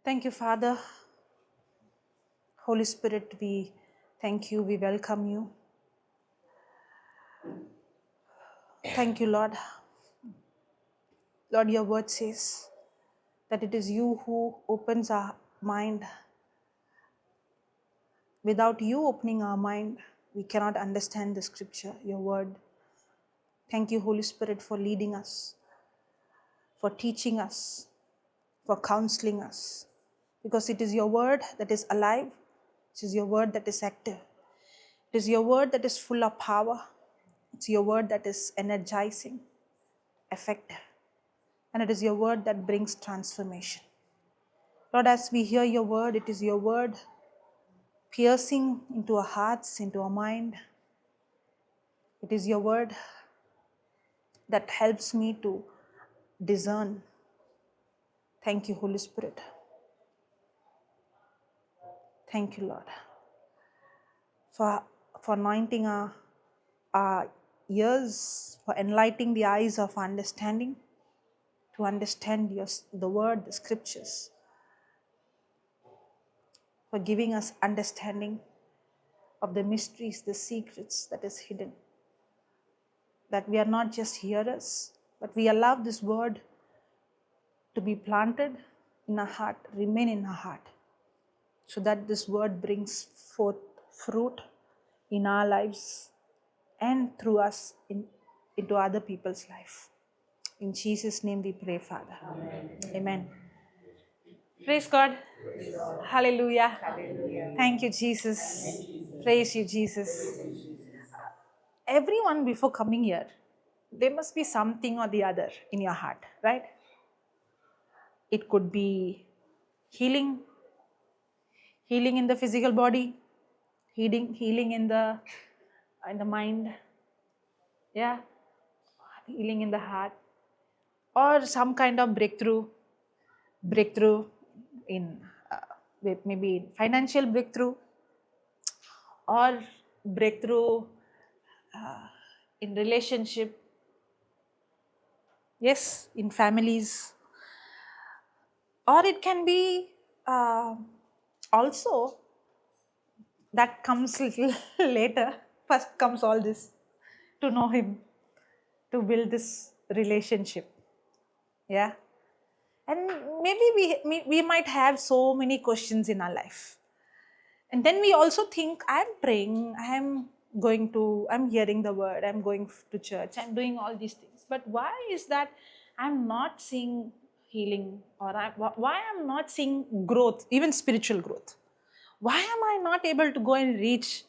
Thank you, Father. Holy Spirit, we thank you, we welcome you. Thank you, Lord. Lord, your word says that it is you who opens our mind. Without you opening our mind, we cannot understand the scripture, your word. Thank you, Holy Spirit, for leading us, for teaching us, for counseling us. Because it is your word that is alive, it is your word that is active, it is your word that is full of power, it's your word that is energizing, effective, and it is your word that brings transformation. Lord, as we hear your word, it is your word piercing into our hearts, into our mind. It is your word that helps me to discern. Thank you, Holy Spirit. Thank you, Lord, for, for anointing our ears, for enlightening the eyes of understanding, to understand the word, the scriptures, for giving us understanding of the mysteries, the secrets that is hidden. That we are not just hearers, but we allow this word to be planted in our heart, remain in our heart, so that this word brings forth fruit in our lives and through us into other people's life. In Jesus' name we pray, Father. Amen. Praise God. Hallelujah. Thank you, Jesus. Praise you, Jesus. Everyone before coming here, there must be something or the other in your heart, right? It could be healing, healing in the physical body, healing in the mind, yeah, healing in the heart, or some kind of breakthrough in maybe financial breakthrough, or breakthrough in relationship, yes, in families, or it can be also that comes little later. First comes all this, to know him, to build this relationship, yeah. And maybe we might have so many questions in our life, and then we also think, I'm praying, I'm hearing the word, I'm going to church, I'm doing all these things, but why is that I'm not seeing healing, or why I'm not seeing growth, even spiritual growth? Why am I not able to go and reach?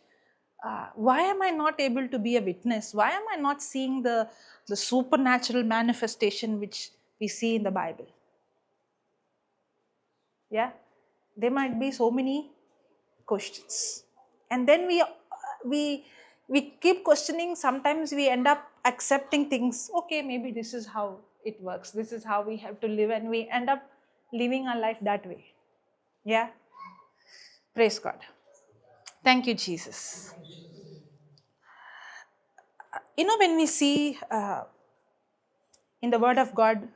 Why am I not able to be a witness? Why am I not seeing the supernatural manifestation which we see in the Bible? Yeah, there might be so many questions, and then we we keep questioning. Sometimes we end up accepting things. Okay, maybe this is how it works. This is how we have to live, and we end up living our life that way. Yeah, praise God. Thank you, Jesus. When we see in the Word of God,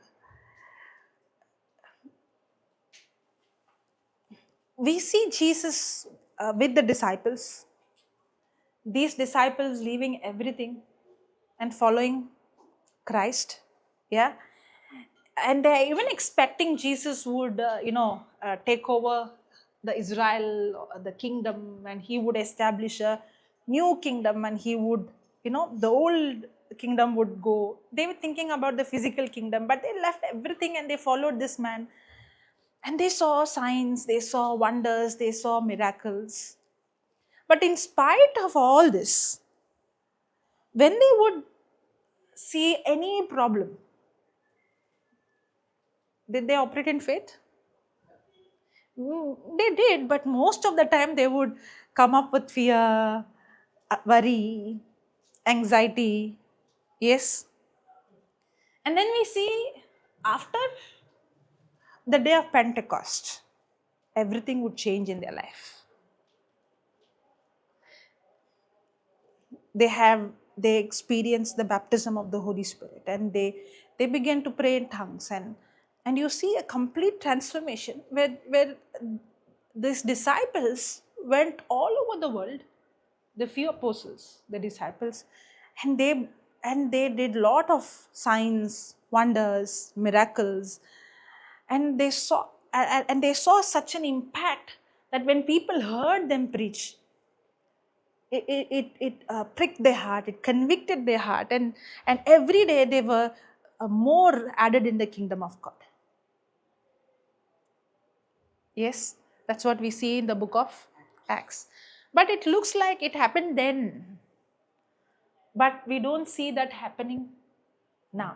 we see Jesus with the disciples, these disciples leaving everything and following Christ, yeah, and they're even expecting Jesus would, take over the Israel, the kingdom, and he would establish a new kingdom, and he would, the old kingdom would go. They were thinking about the physical kingdom, but they left everything and they followed this man. And they saw signs, they saw wonders, they saw miracles. But in spite of all this, when they would see any problem, did they operate in faith? They did, but most of the time they would come up with fear, worry, anxiety. Yes. And then we see after the day of Pentecost, everything would change in their life. They experience the baptism of the Holy Spirit, and they begin to pray in tongues, and And you see a complete transformation where these disciples went all over the world, the few apostles, the disciples, and they did lot of signs, wonders, miracles, and they saw such an impact that when people heard them preach, it pricked their heart, it convicted their heart, and every day they were more added in the kingdom of God. Yes, that's what we see in the book of Acts. But it looks like it happened then. But we don't see that happening now.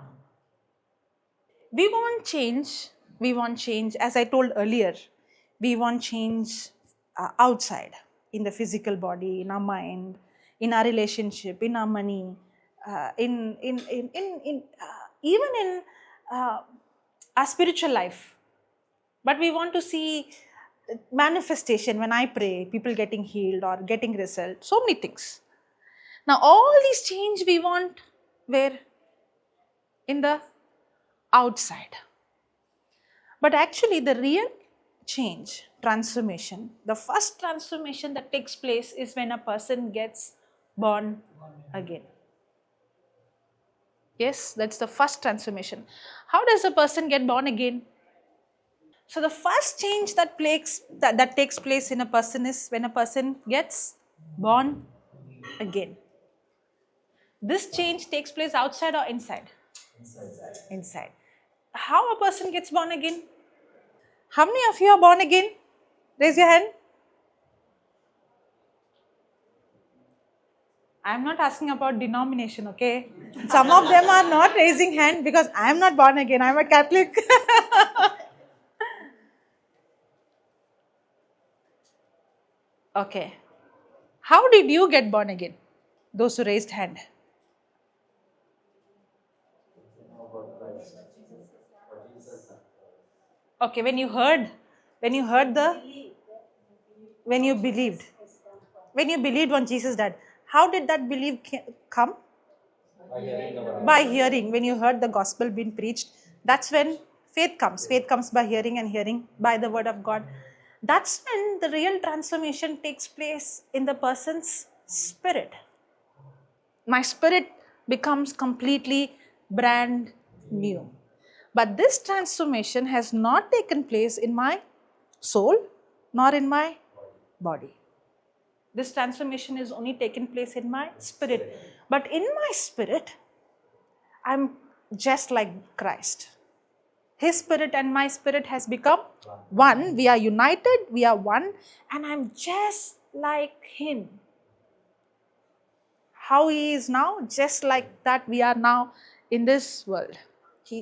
We want change. We want change, as I told earlier, we want change outside, in the physical body, in our mind, in our relationship, in our money, even in our spiritual life. But we want to see manifestation when I pray, people getting healed or getting result, so many things. Now all these change we want where? In the outside. But actually the real change, transformation, the first transformation that takes place is when a person gets born again. Yes, that's the first transformation. How does a person get born again? So the first change that takes place in a person is when a person gets born again. This change takes place outside or inside? Inside. How a person gets born again? How many of you are born again? Raise your hand. I am not asking about denomination, okay? Some of them are not raising hand because I am not born again. I am a Catholic. Okay. How did you get born again? Those who raised hand. Okay, when you believed on Jesus died, how did that belief come? By hearing. When you heard the gospel being preached, that's when faith comes. Faith comes by hearing, and hearing by the word of God. That's when the real transformation takes place in the person's spirit. My spirit becomes completely brand new. But this transformation has not taken place in my soul nor in my body. This transformation is only taken place in my spirit. But in my spirit, I'm just like Christ. His spirit and my spirit has become one. We are united, we are one, and I'm just like Him. How He is now, just like that we are now in this world.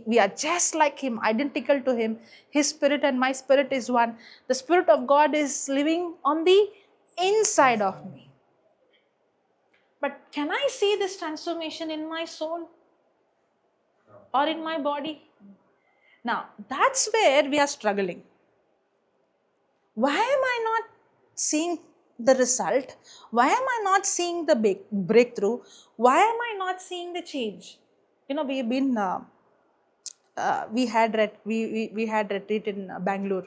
We are just like Him, identical to Him. His spirit and my spirit is one. The Spirit of God is living on the inside of me. But can I see this transformation in my soul or in my body? Now, that's where we are struggling. Why am I not seeing the result? Why am I not seeing the breakthrough? Why am I not seeing the change? We've been... we had retreat in Bangalore.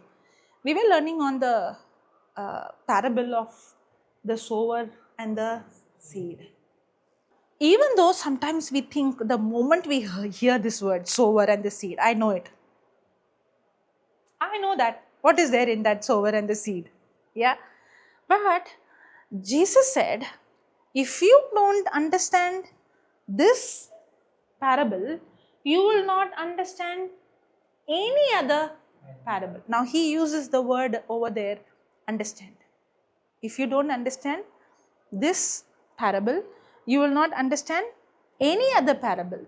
We were learning on the parable of the sower and the seed. Even though sometimes we think the moment we hear this word, sower and the seed, I know it. I know that. What is there in that sower and the seed? Yeah. But Jesus said, if you don't understand this parable, you will not understand any other parable. Now He uses the word over there, understand. If you don't understand this parable, you will not understand any other parable.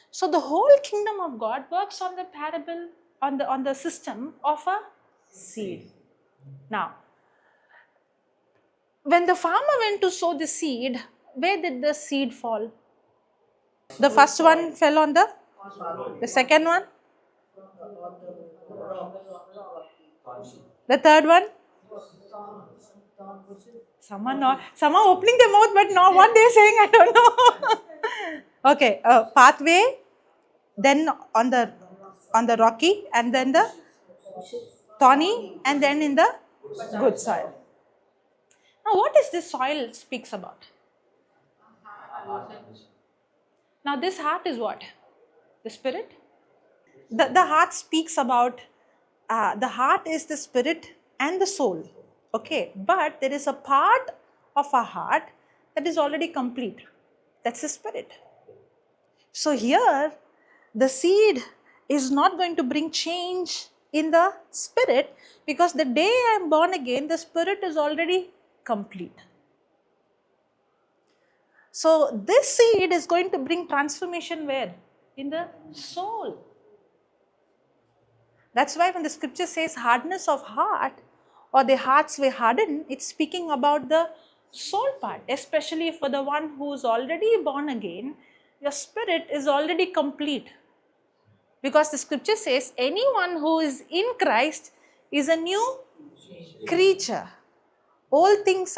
So the whole kingdom of God works on the parable, on the system of a seed. Now, when the farmer went to sow the seed, where did the seed fall? The first one fell on the second one? The third one? Some are opening their mouth, but not what they're saying, I don't know. Okay, pathway, then on the on the rocky, and then the thorny, and then in the good soil. Now, what is this soil speaks about? Now, this heart is what? The spirit? The heart speaks about, the heart is the spirit and the soul. Okay, but there is a part of our heart that is already complete. That's the spirit. So here, the seed is not going to bring change in the spirit, because the day I am born again, the spirit is already complete. So this seed is going to bring transformation where? In the soul. That's why when the scripture says hardness of heart, or the hearts were hardened, it's speaking about the soul part, especially for the one who is already born again. Your spirit is already complete. Because the scripture says anyone who is in Christ is a new creature. All things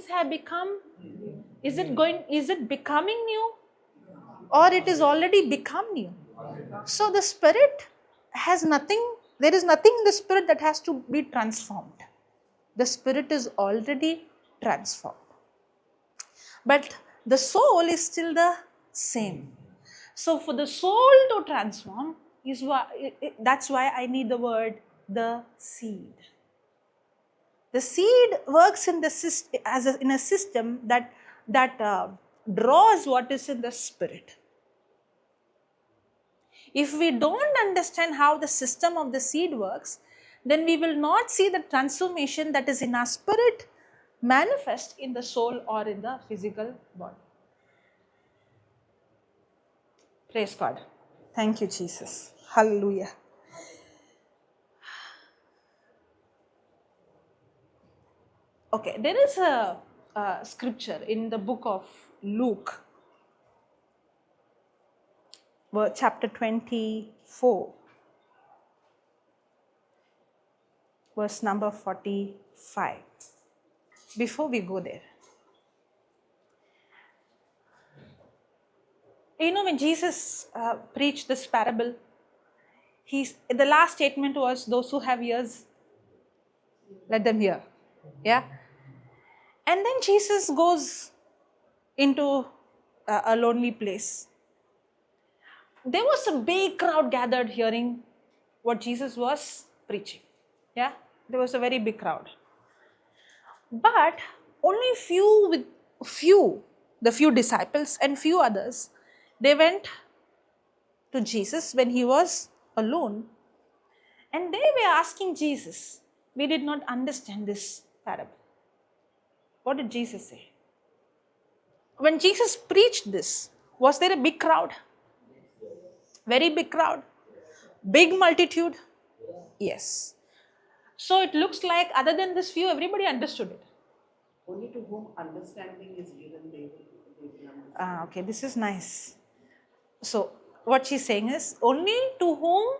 have become, is it becoming new? Or it is already become new? So the spirit has nothing, there is nothing in the spirit that has to be transformed. The spirit is already transformed. But the soul is still the same. So for the soul to transform, that's why I need the word, the seed. The seed works in a system that draws what is in the spirit. If we don't understand how the system of the seed works, then we will not see the transformation that is in our spirit manifest in the soul or in the physical body. Praise God. Thank you, Jesus. Hallelujah. Okay, there is a scripture in the book of Luke, chapter 24, verse number 45. Before we go there, when Jesus preached this parable, the last statement was, those who have ears, let them hear. Yeah. And then Jesus goes into a lonely place. There was a big crowd gathered hearing what Jesus was preaching. Yeah. There was a very big crowd. But only the few disciples and few others, they went to Jesus when he was alone, and they were asking Jesus, we did not understand this parable. What did Jesus say? When Jesus preached this, was there a big crowd? Very big crowd? Big multitude? Yes. So it looks like other than this few, everybody understood it. Only to whom understanding is given, they will understand. Okay, this is nice. So what she's saying is, only to whom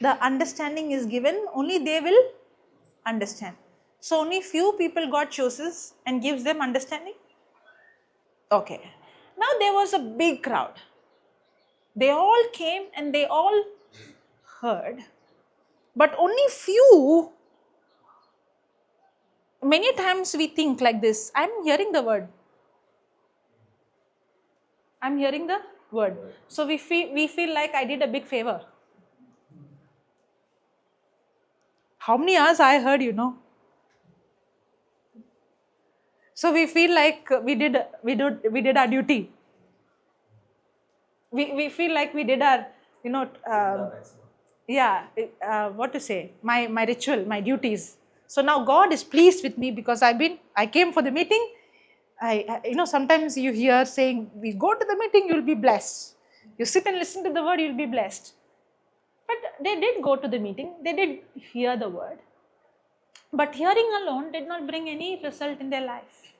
the understanding is given, only they will understand. So only few people God chooses and gives them understanding. Okay. Now there was a big crowd. They all came and they all heard. But only few, many times we think like this, I'm hearing the word. I'm hearing the word. So we feel like I did a big favor. How many hours I heard, So we feel like we did our duty. We feel like we did our, what to say, my ritual, my duties. So now God is pleased with me because I came for the meeting. Sometimes you hear saying, we go to the meeting, you'll be blessed. You sit and listen to the word, you'll be blessed. But they did go to the meeting, they did hear the word. But hearing alone did not bring any result in their life.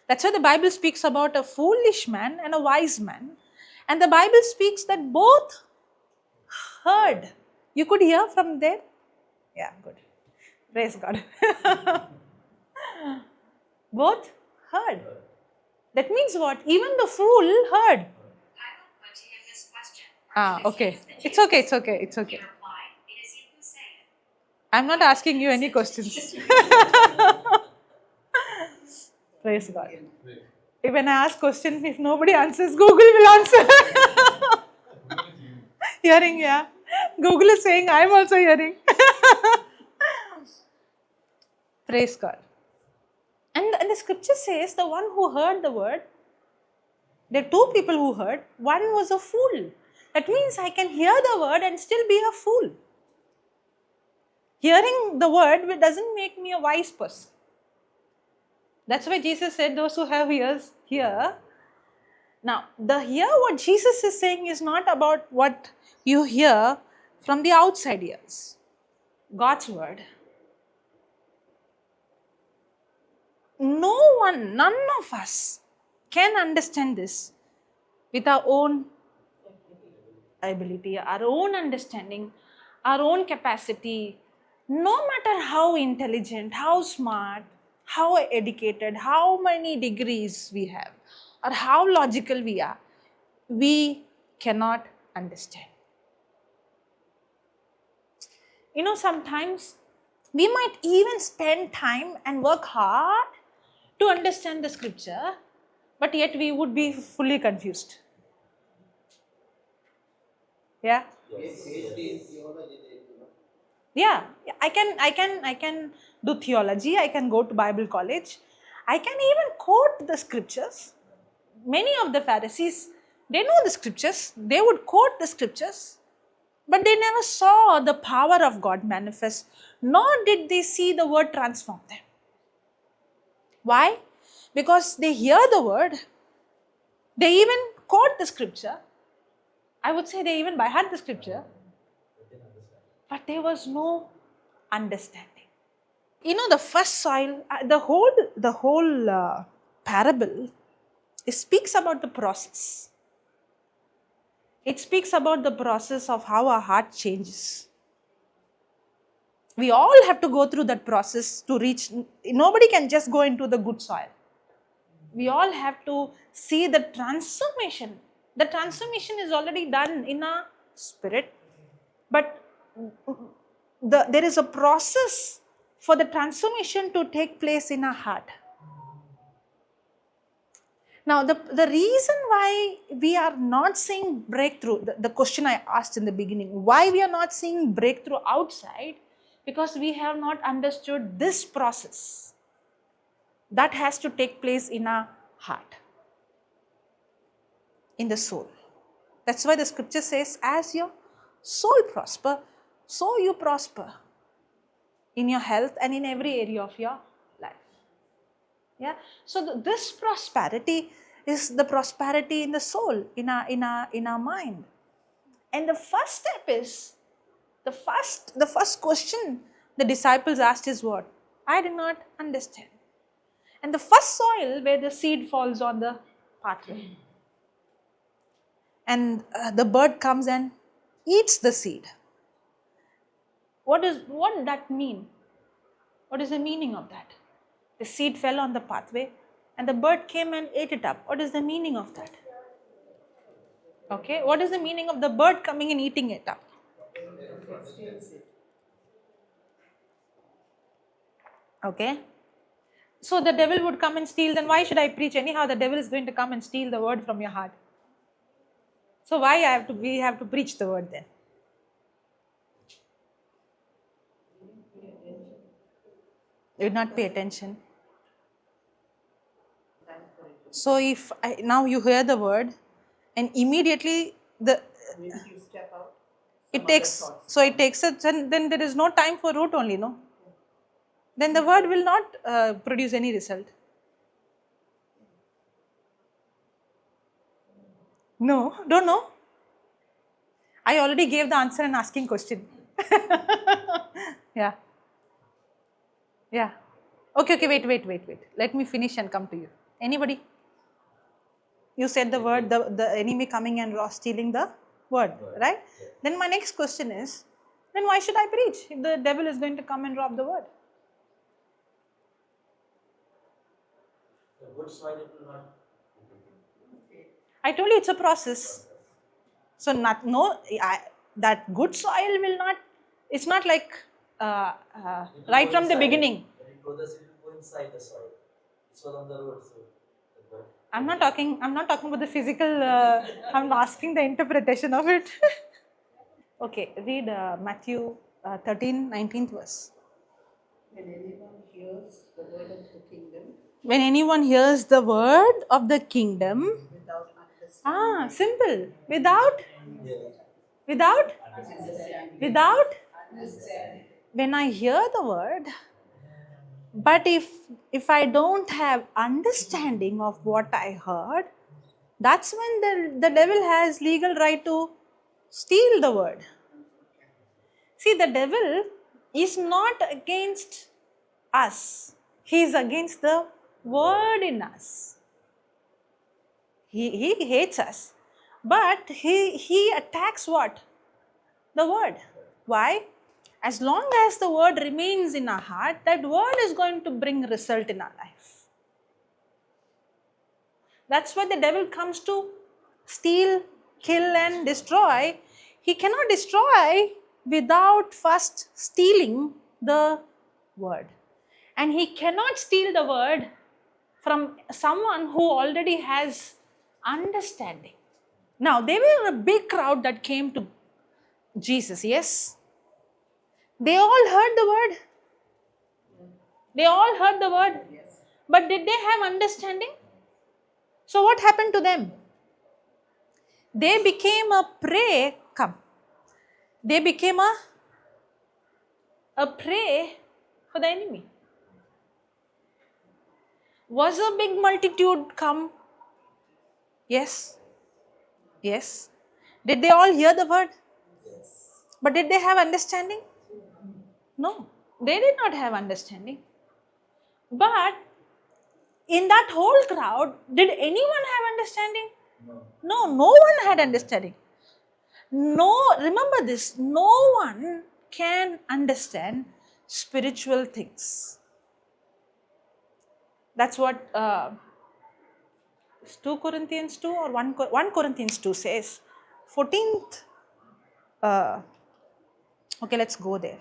That's why the Bible speaks about a foolish man and a wise man. And the Bible speaks that both heard. You could hear from there? Yeah, good. Praise God. Both heard. That means what? Even the fool heard. Okay. It's okay, it's okay, it's okay. I'm not asking you any questions. Praise God. When I ask questions, if nobody answers, Google will answer. Hearing, yeah. Google is saying, I'm also hearing. Praise God. And the scripture says the one who heard the word, there are two people who heard, one was a fool. That means I can hear the word and still be a fool. Hearing the word doesn't make me a wise person. That's why Jesus said, those who have ears, hear. Now, what Jesus is saying is not about what you hear from the outside ears. God's word. No one, none of us can understand this with our own ability, our own understanding, our own capacity. No matter how intelligent, how smart, how educated, how many degrees we have, or how logical we are, we cannot understand. Sometimes we might even spend time and work hard to understand the scripture, but yet we would be fully confused. Yeah? Yeah, I can do theology, I can go to Bible college, I can even quote the scriptures. Many of the Pharisees, they know the scriptures, they would quote the scriptures, but they never saw the power of God manifest, nor did they see the word transform them. Why? Because they hear the word, they even quote the scripture. I would say they even by heart the scripture, but there was no understanding. The first soil, the whole parable, it speaks about the process. It speaks about the process of how our heart changes. We all have to go through that process to reach. Nobody can just go into the good soil. We all have to see the transformation. The transformation is already done in our spirit, but there is a process for the transformation to take place in our heart. Now, the reason why we are not seeing breakthrough, the question I asked in the beginning, why we are not seeing breakthrough outside, because we have not understood this process that has to take place in our heart, in the soul. That's why the scripture says, as your soul prosper, so you prosper in your health and in every area of your life. Yeah. So this prosperity is the prosperity in the soul, in our mind. And the first step is the first question the disciples asked is what? I did not understand. And the first soil where the seed falls on the pathway. And the bird comes and eats the seed. What does that mean? What is the meaning of that? The seed fell on the pathway and the bird came and ate it up. What is the meaning of that? Okay, what is the meaning of the bird coming and eating it up? Okay, so the devil would come and steal, then why should I preach? Anyhow, the devil is going to come and steal the word from your heart. So why we have to preach the word then? You would not pay attention. So if now you hear the word and immediately Maybe you step out. it takes it, then there is no time for root only, no? Then the word will not produce any result. No, don't know. I already gave the answer and asking question. Yeah. Yeah. Okay, wait. Let me finish and come to you. Anybody? You said the word, the enemy coming and stealing the word, right? Then my next question is, then why should I preach if the devil is going to come and rob the word? I told you it's a process. So that good soil will not, it's not like right from the beginning. When it grows, it will go inside the soil. It was on the road, so. I'm not talking about the physical, I'm asking the interpretation of it. Okay, read Matthew 13, 19th verse. When anyone hears the word of the kingdom When anyone hears the word of the kingdom, without understanding, simple, without, when I hear the word, but if I don't have understanding of what I heard, that's when the devil has legal right to steal the word. See, the devil is not against us. He is against the word in us. He hates us. But he attacks what? The word. Why? As long as the word remains in our heart, that word is going to bring result in our life. That's why the devil comes to steal, kill and destroy. He cannot destroy without first stealing the word. And he cannot steal the word from someone who already has understanding. Now, they were a big crowd that came to Jesus, yes? They all heard the word. They all heard the word. But did they have understanding? So what happened to them? They became a prey. They became a prey for the enemy. Was a big multitude come? Yes. Yes. Did they all hear the word? Yes. But did they have understanding? No. They did not have understanding. But in that whole crowd, did anyone have understanding? No. No one had understanding. Remember this, no one can understand spiritual things. That's what 2 Corinthians 2 or 1 Corinthians 2 says. 14th, okay, let's go there.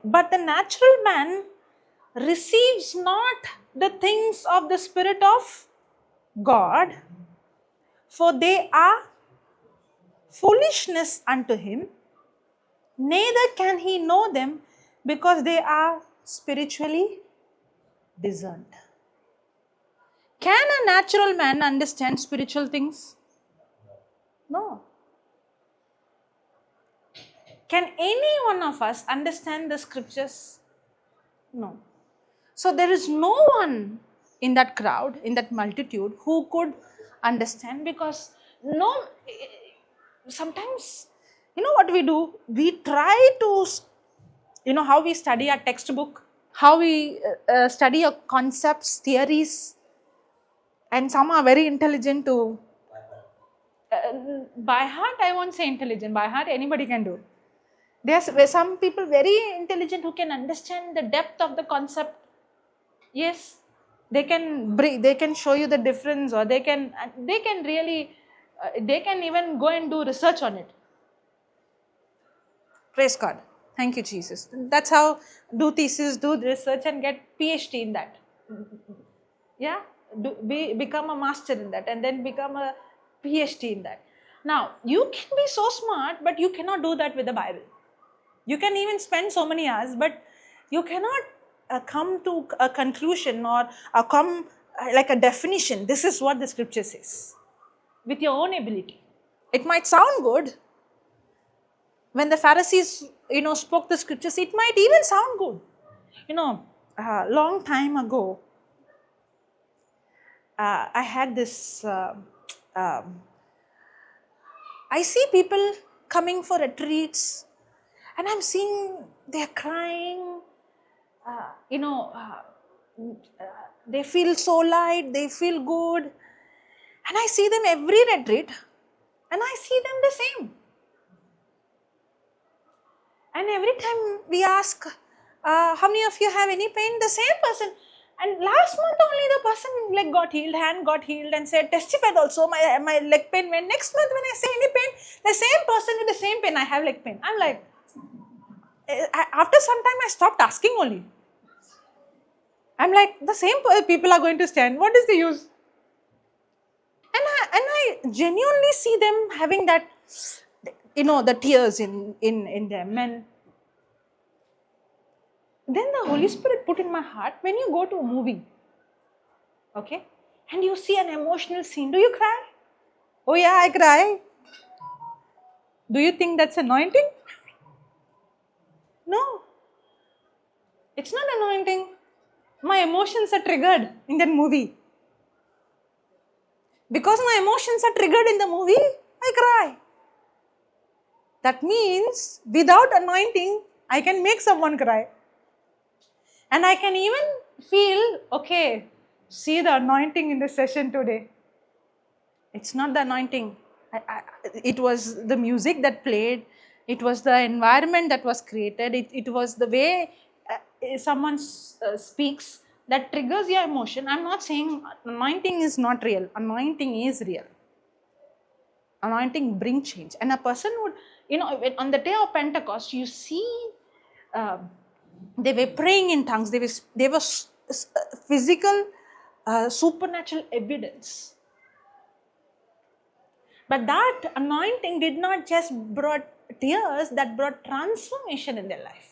But the natural man receives not the things of the Spirit of God, for they are foolishness unto him, neither can he know them because they are spiritually discerned. Can a natural man understand spiritual things? No. Can any one of us understand the scriptures? No. So there is no one in that crowd, in that multitude, who could understand, because sometimes, you know what we do? We try to, how we study our textbook, how we study our concepts, theories, and some are very intelligent to, by heart, I won't say intelligent, by heart anybody can do. There's some people very intelligent who can understand the depth of the concept. Yes, they can show you the difference, or they can really, they can even go and do research on it. Praise God. Thank you, Jesus. That's how do thesis, do research and get PhD in that. Yeah, become a master in that and then become a PhD in that. Now, you can be so smart, but you cannot do that with the Bible. You can even spend so many hours, but you cannot come to a conclusion or come like a definition. This is what the scripture says with your own ability. It might sound good. When the Pharisees, spoke the scriptures, it might even sound good. Long time ago, I had this, I see people coming for retreats, and I'm seeing they're crying, they feel so light, they feel good. And I see them every retreat, and I see them the same. And every time we ask, how many of you have any pain? The same person. And last month only the person leg got healed, hand got healed, and said, testified also, my leg pain went. Next month when I say any pain, the same person with the same pain, I have leg pain. I'm like, after some time I stopped asking only. I'm like, the same people are going to stand. What is the use? And I genuinely see them having that, the tears in them. And then the Holy Spirit put in my heart, when you go to a movie, okay, and you see an emotional scene, do you cry? Oh yeah, I cry. Do you think that's anointing? No. It's not anointing. My emotions are triggered in that movie. Because my emotions are triggered in the movie, I cry. That means without anointing, I can make someone cry. And I can even feel, okay, see the anointing in the session today. It's not the anointing. It was the music that played. It was the environment that was created. It was the way someone speaks that triggers your emotion. I'm not saying anointing is not real. Anointing is real. Anointing brings change. And a person would, on the day of Pentecost, you see, they were praying in tongues. There was physical, supernatural evidence. But that anointing did not just brought tears, that brought transformation in their life.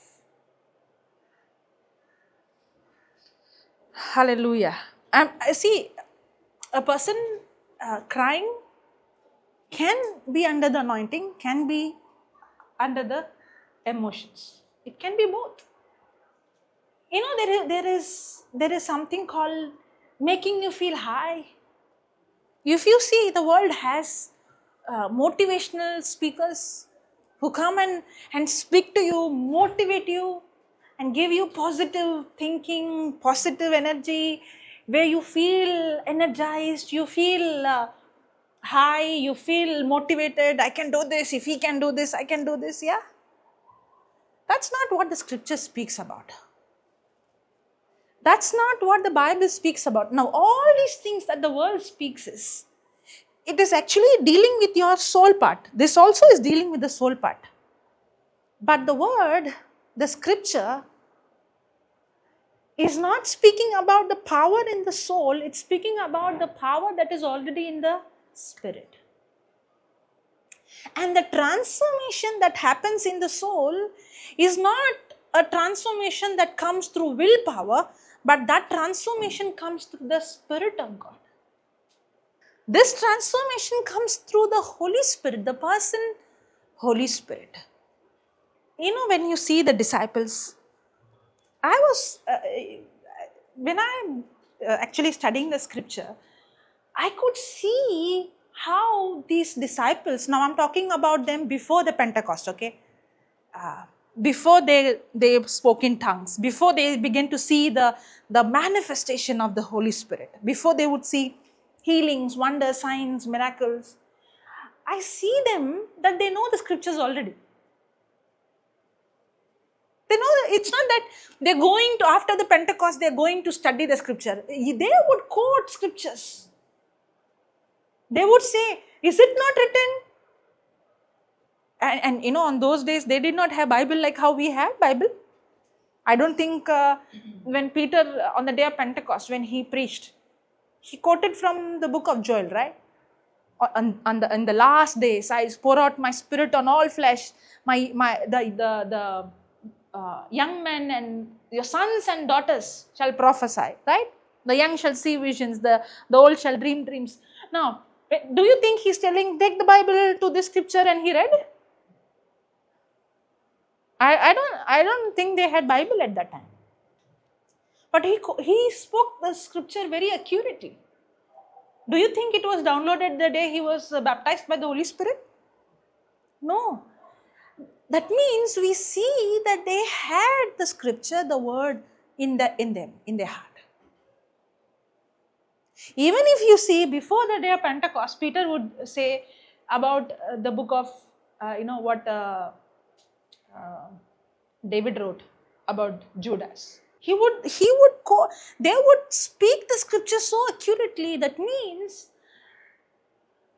Hallelujah. I see a person crying can be under the anointing, can be under the emotions. It can be both. There is something called making you feel high. If you see, the world has motivational speakers who come and speak to you, motivate you, and give you positive thinking, positive energy, where you feel energized, you feel high, you feel motivated. I can do this. If he can do this, I can do this. Yeah. That's not what the scripture speaks about. That's not what the Bible speaks about. Now, all these things that the world speaks it is actually dealing with your soul part. This also is dealing with the soul part. But the word, the scripture, is not speaking about the power in the soul. It's speaking about the power that is already in the spirit. And the transformation that happens in the soul is not a transformation that comes through willpower, but that transformation comes through the Spirit of God. This transformation comes through the Holy Spirit, the person Holy Spirit. When you see the disciples, when I'm actually studying the scripture, I could see how these disciples, now I'm talking about them before the Pentecost, okay? Before they spoke in tongues, before they began to see the manifestation of the Holy Spirit, before they would see healings, wonders, signs, miracles, I see them that they know the scriptures already. They know that it's not that they're going to, after the Pentecost, they're going to study the scripture. They would quote scriptures. They would say, is it not written? And on those days, they did not have Bible like how we have Bible. I don't think when Peter, on the day of Pentecost, when he preached, he quoted from the book of Joel, right? In the last days, I pour out my spirit on all flesh. The young men and your sons and daughters shall prophesy, right? The young shall see visions, the old shall dream dreams. Now, do you think he's telling, take the Bible to this scripture and he read? I don't think they had Bible at that time. But he spoke the scripture very accurately. Do you think it was downloaded the day he was baptized by the Holy Spirit? No. That means we see that they had the scripture, the word in their heart. Even if you see, before the day of Pentecost, Peter would say about the book of, what David wrote about Judas. They would speak the scripture so accurately. That means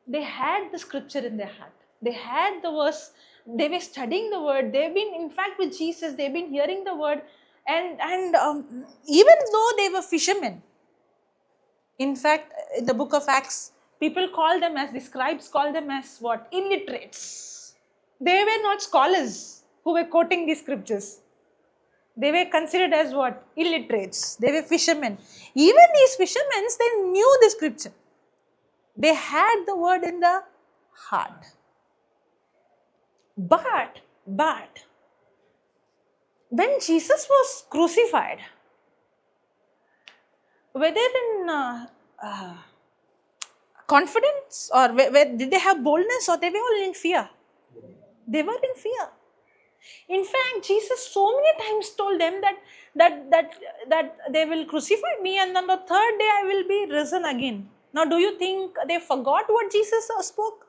they had the scripture in their heart. They had the verse. They were studying the word. They've been, in fact, with Jesus. They've been hearing the word, and even though they were fishermen. In fact, in the book of Acts, people call them as, the scribes call them as what? Illiterates. They were not scholars who were quoting these scriptures. They were considered as what? Illiterates. They were fishermen. Even these fishermen, they knew the scripture. They had the word in the heart. But, when Jesus was crucified, were they in confidence, or did they have boldness, or they were all in fear? They were in fear. In fact, Jesus so many times told them that they will crucify me, and on the third day I will be risen again. Now, do you think they forgot what Jesus spoke?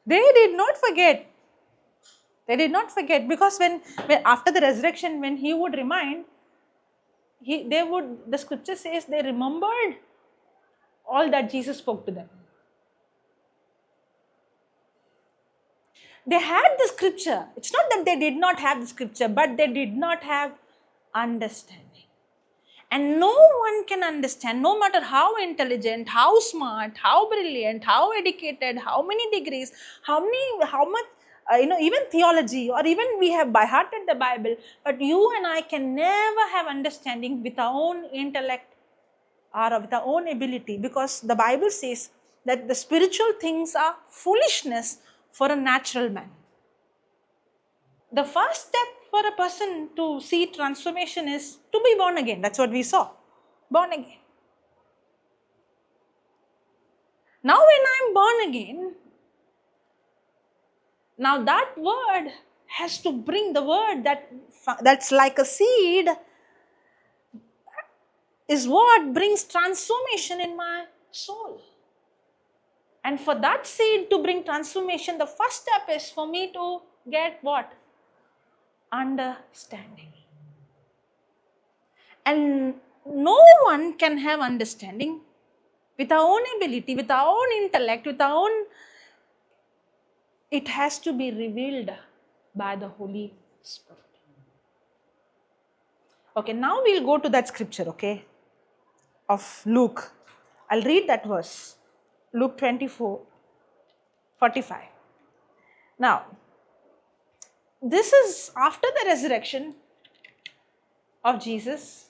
They did not forget. They did not forget, because when after the resurrection, when he would remind, the scripture says they remembered all that Jesus spoke to them. They had the scripture. It's not that they did not have the scripture, but they did not have understanding. And no one can understand, no matter how intelligent, how smart, how brilliant, how educated, how many degrees, how much, even theology, or even we have by hearted the Bible, but you and I can never have understanding with our own intellect or with our own ability, because the Bible says that the spiritual things are foolishness for a natural man. The first step for a person to see transformation is to be born again. That's what we saw. Born again. Now when I'm born again, now that word has to bring the word that's like a seed, is what brings transformation in my soul. And for that seed to bring transformation, the first step is for me to get what? Understanding. And no one can have understanding with our own ability, with our own intellect, with our own. It has to be revealed by the Holy Spirit. Okay, now we'll go to that scripture, okay, of Luke. I'll read that verse. Luke 24:45. Now, this is after the resurrection of Jesus.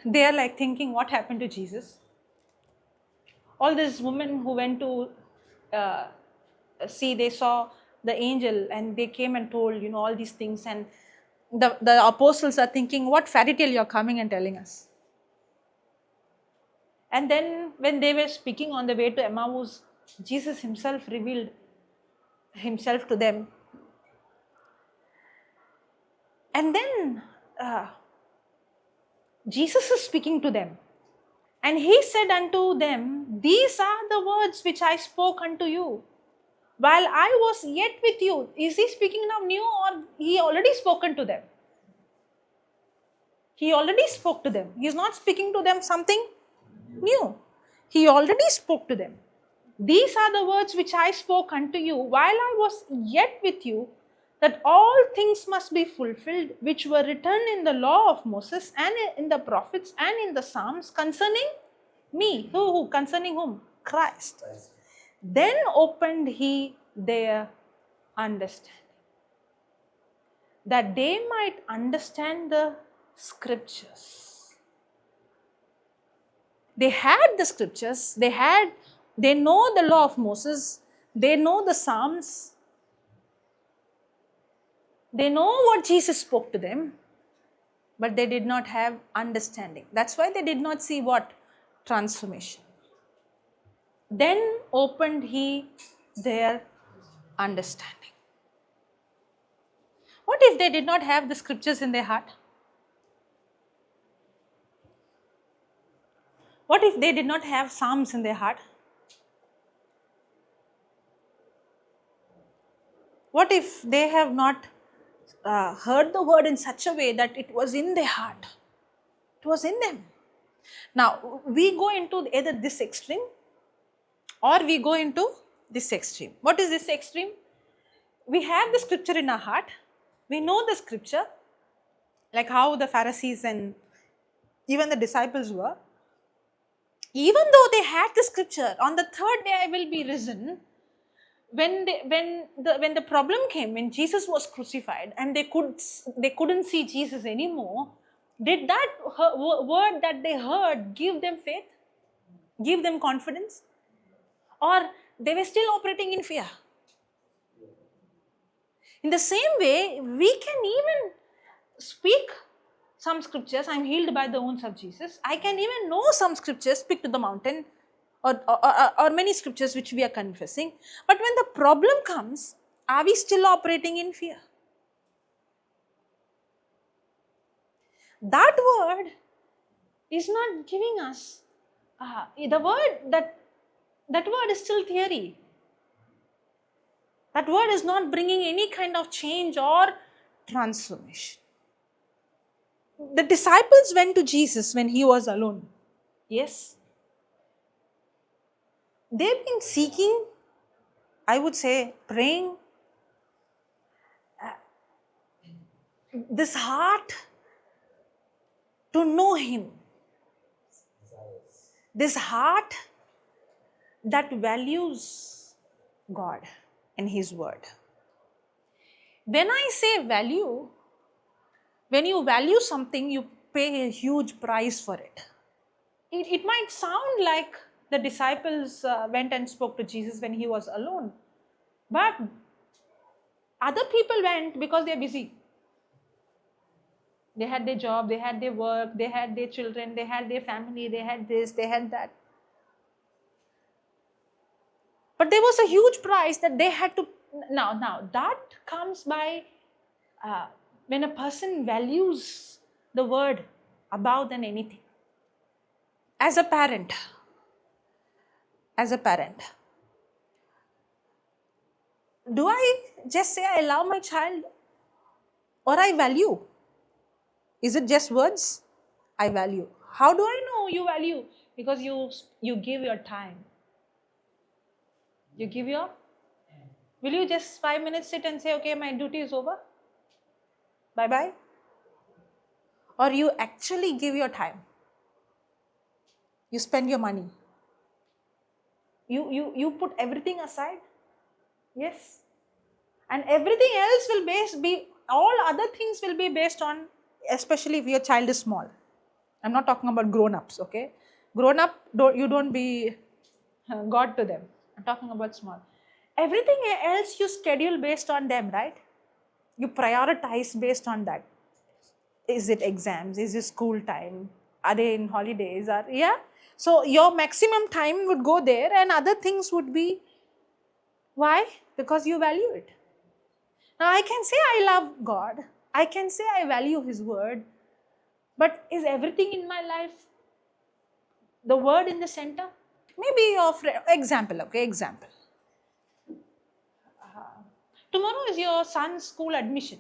They are like thinking, what happened to Jesus? All these women who went to see, they saw the angel and they came and told, all these things. And the apostles are thinking, what fairy tale you're coming and telling us? And then when they were speaking on the way to Emmaus, Jesus himself revealed himself to them. And then Jesus is speaking to them. And he said unto them, these are the words which I spoke unto you while I was yet with you. Is he speaking now new, or he already spoken to them? He already spoke to them. He is not speaking to them something new. He already spoke to them. These are the words which I spoke unto you while I was yet with you, that all things must be fulfilled which were written in the law of Moses and in the prophets and in the Psalms concerning me. Who? Concerning whom? Christ. Then opened he their understanding, that they might understand the scriptures. They had the scriptures, they know the law of Moses, they know the Psalms, they know what Jesus spoke to them, but they did not have understanding. That's why they did not see what? Transformation. Then opened he their understanding. What if they did not have the scriptures in their heart? What if they did not have Psalms in their heart? What if they have not heard the word in such a way that it was in their heart. It was in them. Now, we go into either this extreme or we go into this extreme. What is this extreme? We have the scripture in our heart. We know the scripture, like how the Pharisees and even the disciples were. Even though they had the scripture, on the third day I will be risen. When the problem came, when Jesus was crucified and they couldn't see Jesus anymore, did that word that they heard give them faith, give them confidence, or they were still operating in fear? In the same way, we can even speak some scriptures. I'm healed by the wounds of Jesus. I can even know some scriptures, speak to the mountain, or many scriptures which we are confessing. But when the problem comes, are we still operating in fear? That word is not giving us the word that word is still theory. That word is not bringing any kind of change or transformation. The disciples went to Jesus when he was alone. Yes. They've been seeking, I would say, praying. This heart to know him. This heart that values God and his word. When I say value, when you value something, you pay a huge price for it. It might sound like the disciples went and spoke to Jesus when he was alone. But other people went because they are busy. They had their job, they had their work, they had their children, they had their family, they had this, they had that. But there was a huge price that they had to. Now that comes by when a person values the word above than anything. As a parent, do I just say I love my child or I value? Is it just words? I value. How do I know you value? Because you give your time. You give your. Will you just 5 minutes sit and say, okay, my duty is over? Bye-bye? Or you actually give your time? You spend your money? You put everything aside? Yes. And everything else will all other things will be based on, especially if your child is small. I'm not talking about grown-ups, okay? Grown-up, you don't be God to them. I'm talking about small. Everything else you schedule based on them, right? You prioritize based on that. Is it exams? Is it school time? Are they in holidays? Yeah? So your maximum time would go there and other things would be. Why? Because you value it. Now I can say I love God. I can say I value his word. But is everything in my life the word in the center? Maybe your example. Tomorrow is your son's school admission.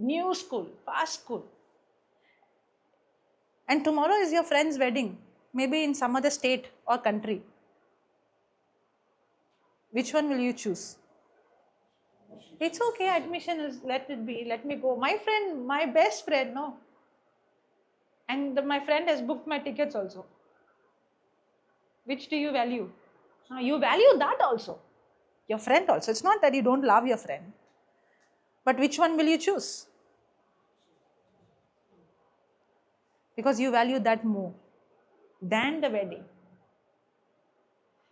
New school, fast school. And tomorrow is your friend's wedding, maybe in some other state or country. Which one will you choose? It's okay, admission is, let it be, let me go. My best friend, no. And my friend has booked my tickets also. Which do you value? You value that also. Your friend also. It's not that you don't love your friend. But which one will you choose? Because you value that more than the wedding.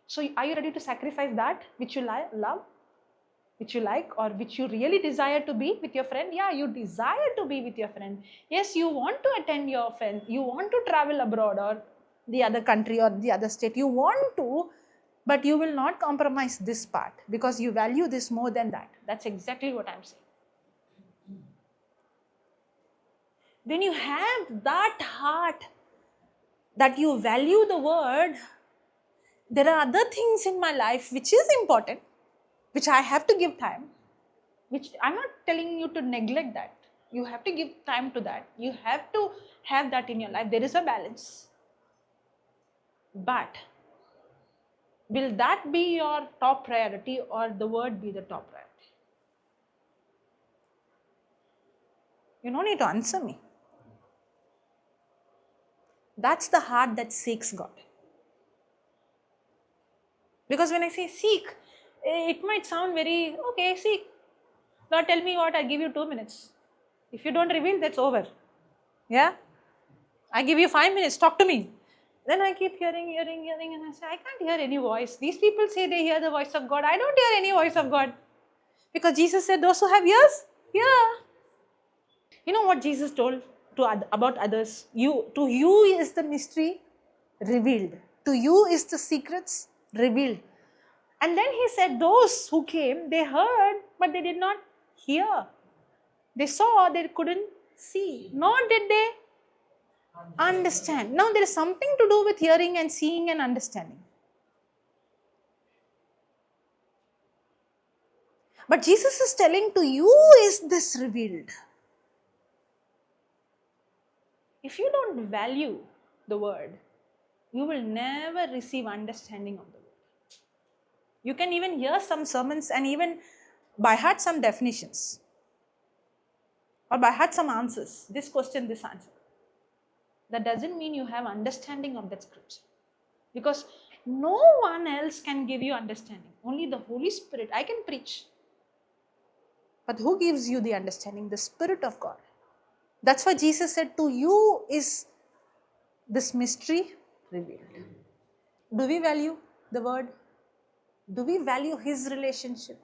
So are you ready to sacrifice that which you love, which you like, or which you really desire to be with your friend? Yeah, you desire to be with your friend. Yes, you want to attend your friend. You want to travel abroad or the other country or the other state. You want to, but you will not compromise this part because you value this more than that. That's exactly what I'm saying. When you have that heart that you value the word, there are other things in my life which is important, which I have to give time, which I'm not telling you to neglect that. You have to give time to that. You have to have that in your life. There is a balance. But will that be your top priority or the word be the top priority? You don't need to answer me. That's the heart that seeks God. Because when I say seek, it might sound very, okay, seek. Lord, tell me what, I give you 2 minutes. If you don't reveal, that's over. Yeah? I give you 5 minutes, talk to me. Then I keep hearing, and I say, I can't hear any voice. These people say they hear the voice of God. I don't hear any voice of God. Because Jesus said, those who have ears, hear. You know what Jesus told about others? To you is the mystery revealed. To you is the secrets revealed. And then he said, those who came, they heard, but they did not hear. They saw, they couldn't see. Nor did they understand. Now there is something to do with hearing and seeing and understanding. But Jesus is telling, to you is this revealed. If you don't value the word, you will never receive understanding of the word. You can even hear some sermons and even by heart some definitions. Or by heart some answers. This question, this answer. That doesn't mean you have understanding of that scripture. Because no one else can give you understanding. Only the Holy Spirit. I can preach. But who gives you the understanding? The Spirit of God. That's why Jesus said, to you is this mystery revealed. Do we value the word? Do we value his relationship?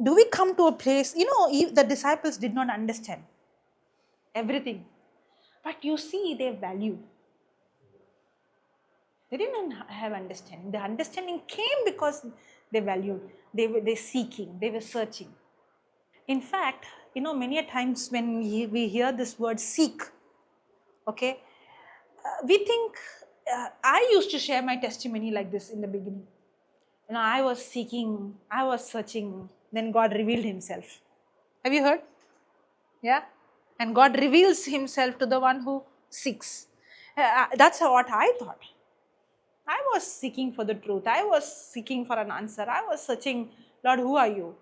Do we come to a place, the disciples did not understand everything. But you see their value. They didn't have understanding. The understanding came because they valued. They were seeking. They were searching. In fact, many a times when we hear this word seek, okay, we think, I used to share my testimony like this in the beginning. I was seeking, I was searching, then God revealed himself. Have you heard? Yeah? And God reveals himself to the one who seeks. That's what I thought. I was seeking for the truth. I was seeking for an answer. I was searching, Lord, who are you?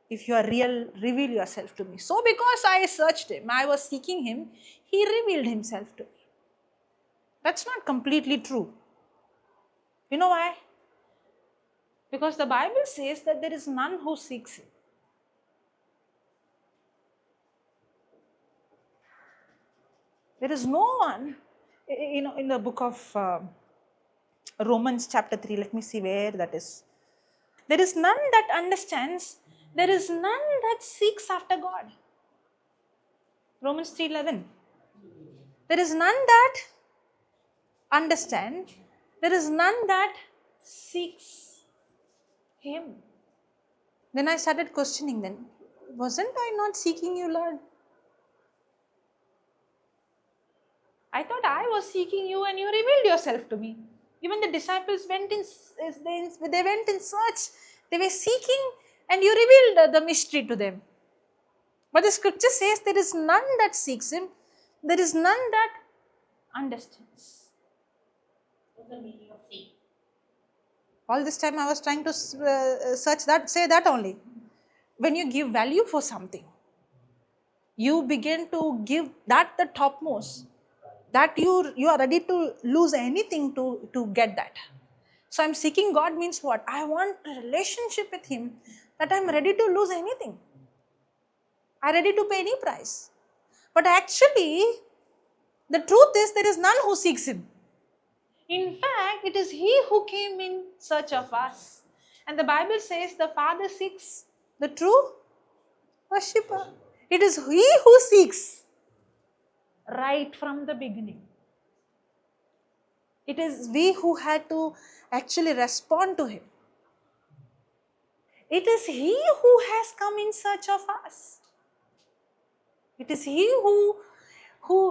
If you are real, reveal yourself to me. So because I searched him, I was seeking him, he revealed himself to me. That's not completely true. You know why? Because the Bible says that there is none who seeks him. There is no one, in the book of Romans chapter 3, let me see where that is. There is none that understands, there is none that seeks after God. Romans 3:11. There is none that understand, there is none that seeks him. Then I started questioning then, wasn't I not seeking you, Lord? I thought I was seeking you and you revealed yourself to me. Even the disciples went in search. They were seeking and you revealed the mystery to them. But the scripture says there is none that seeks him. There is none that understands. What's the meaning of seek? All this time I was trying to say that only. When you give value for something, you begin to give that the topmost. That you are ready to lose anything to get that. So I'm seeking God means what? I want a relationship with him that I'm ready to lose anything. I'm ready to pay any price. But actually, the truth is there is none who seeks him. In fact, it is he who came in search of us. And the Bible says the Father seeks the true worshipper. It is he who seeks. Right from the beginning. It is we who had to actually respond to him. It is he who has come in search of us. It is he who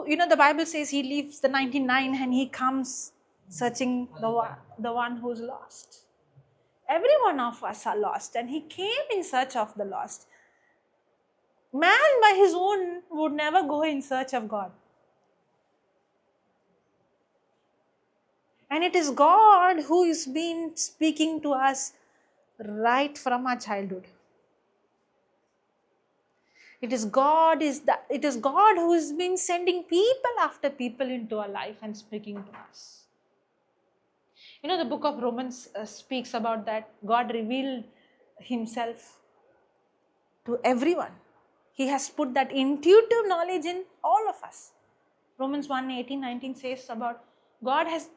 the Bible says he leaves the 99 and he comes searching the one who's lost. Every one of us are lost and he came in search of the lost. Man by his own would never go in search of God. And it is God who has been speaking to us right from our childhood. It is God who has been sending people after people into our life and speaking to us. You know, the book of Romans speaks about that. God revealed himself to everyone. He has put that intuitive knowledge in all of us. Romans 1:18-19 says about God has,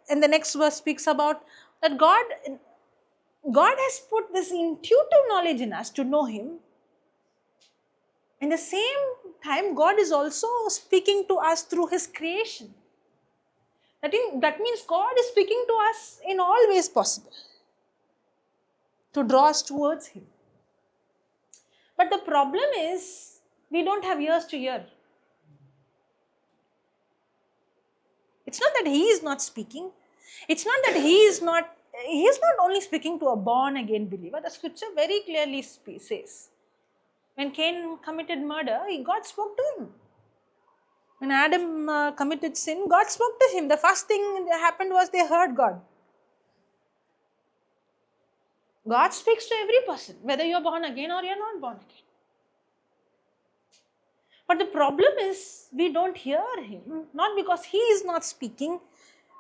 and the next verse speaks about that God has put this intuitive knowledge in us to know Him. In the same time, God is also speaking to us through His creation. That means God is speaking to us in all ways possible to draw us towards Him. But the problem is, we don't have ears to hear. It's not that He is not speaking. It's not that He is not only speaking to a born again believer. The scripture very clearly says, when Cain committed murder, God spoke to him. When Adam committed sin, God spoke to him. The first thing that happened was they heard God. God speaks to every person, whether you're born again or you're not born again. But the problem is, we don't hear Him, not because He is not speaking,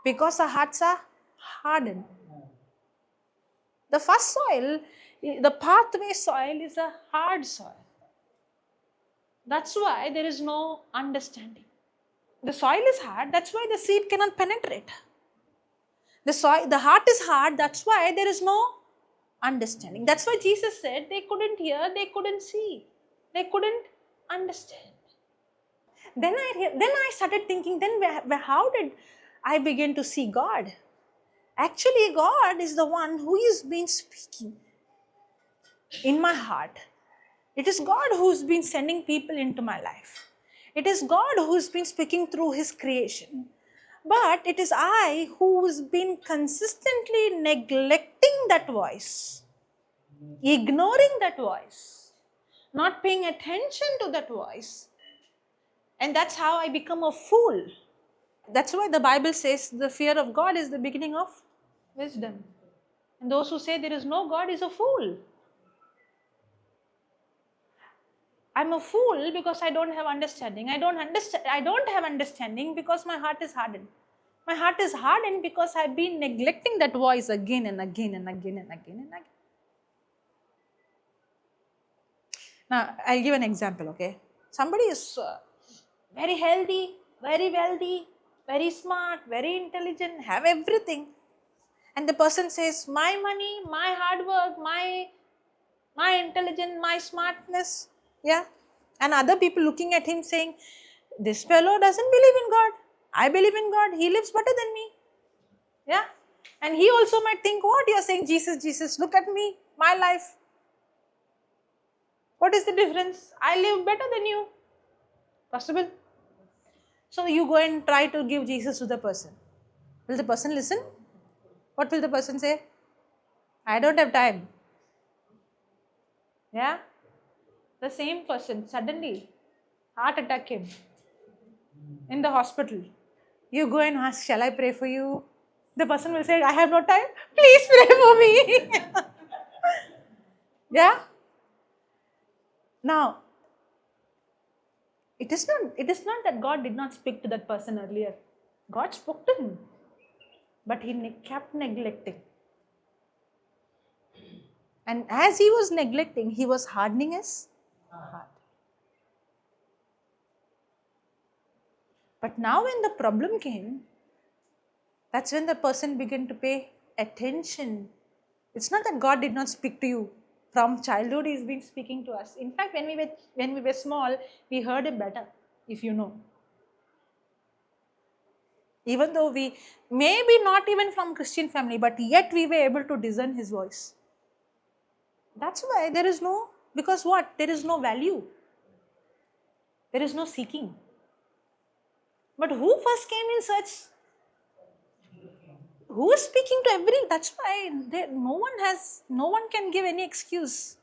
because our hearts are hardened. The first soil, the pathway soil, is a hard soil. That's why there is no understanding. The soil is hard, that's why the seed cannot penetrate. The heart is hard, that's why there is no understanding. That's why Jesus said they couldn't hear, they couldn't see, they couldn't understand. Then I started thinking, how did I begin to see God? Actually, God is the one who has been speaking in my heart. It is God who's been sending people into my life. It is God who's been speaking through His creation. But it is I who's been consistently neglecting that voice, ignoring that voice, not paying attention to that voice. And that's how I become a fool. That's why the Bible says the fear of God is the beginning of wisdom. And those who say there is no God is a fool. I'm a fool because I don't have understanding. I don't have understanding because my heart is hardened. My heart is hardened because I've been neglecting that voice again and again and again and again and again. Now, I'll give an example, okay? Somebody is very healthy, very wealthy, very smart, very intelligent, have everything. And the person says, my money, my hard work, my intelligence, my smartness, yeah. And other people looking at him saying, this fellow doesn't believe in God. I believe in God. He lives better than me. Yeah. And he also might think, what you're saying, Jesus, Jesus, look at me, my life. What is the difference? I live better than you. Possible? So you go and try to give Jesus to the person. Will the person listen? What will the person say? I don't have time. Yeah? The same person, suddenly, heart attack came in the hospital. You go and ask, shall I pray for you? The person will say, I have no time. Please pray for me. Yeah? Now, it is not that God did not speak to that person earlier. God spoke to him. But he kept neglecting. And as he was neglecting, he was hardening his heart. But now when the problem came, that's when the person began to pay attention. It's not that God did not speak to you. From childhood, He's been speaking to us. In fact, when we were small, we heard Him better, if you know. Even though we, maybe not even from Christian family, but yet we were able to discern His voice. That's why because what? There is no value. There is no seeking. But who first came in search? Who is speaking to that's why no one can give any excuse.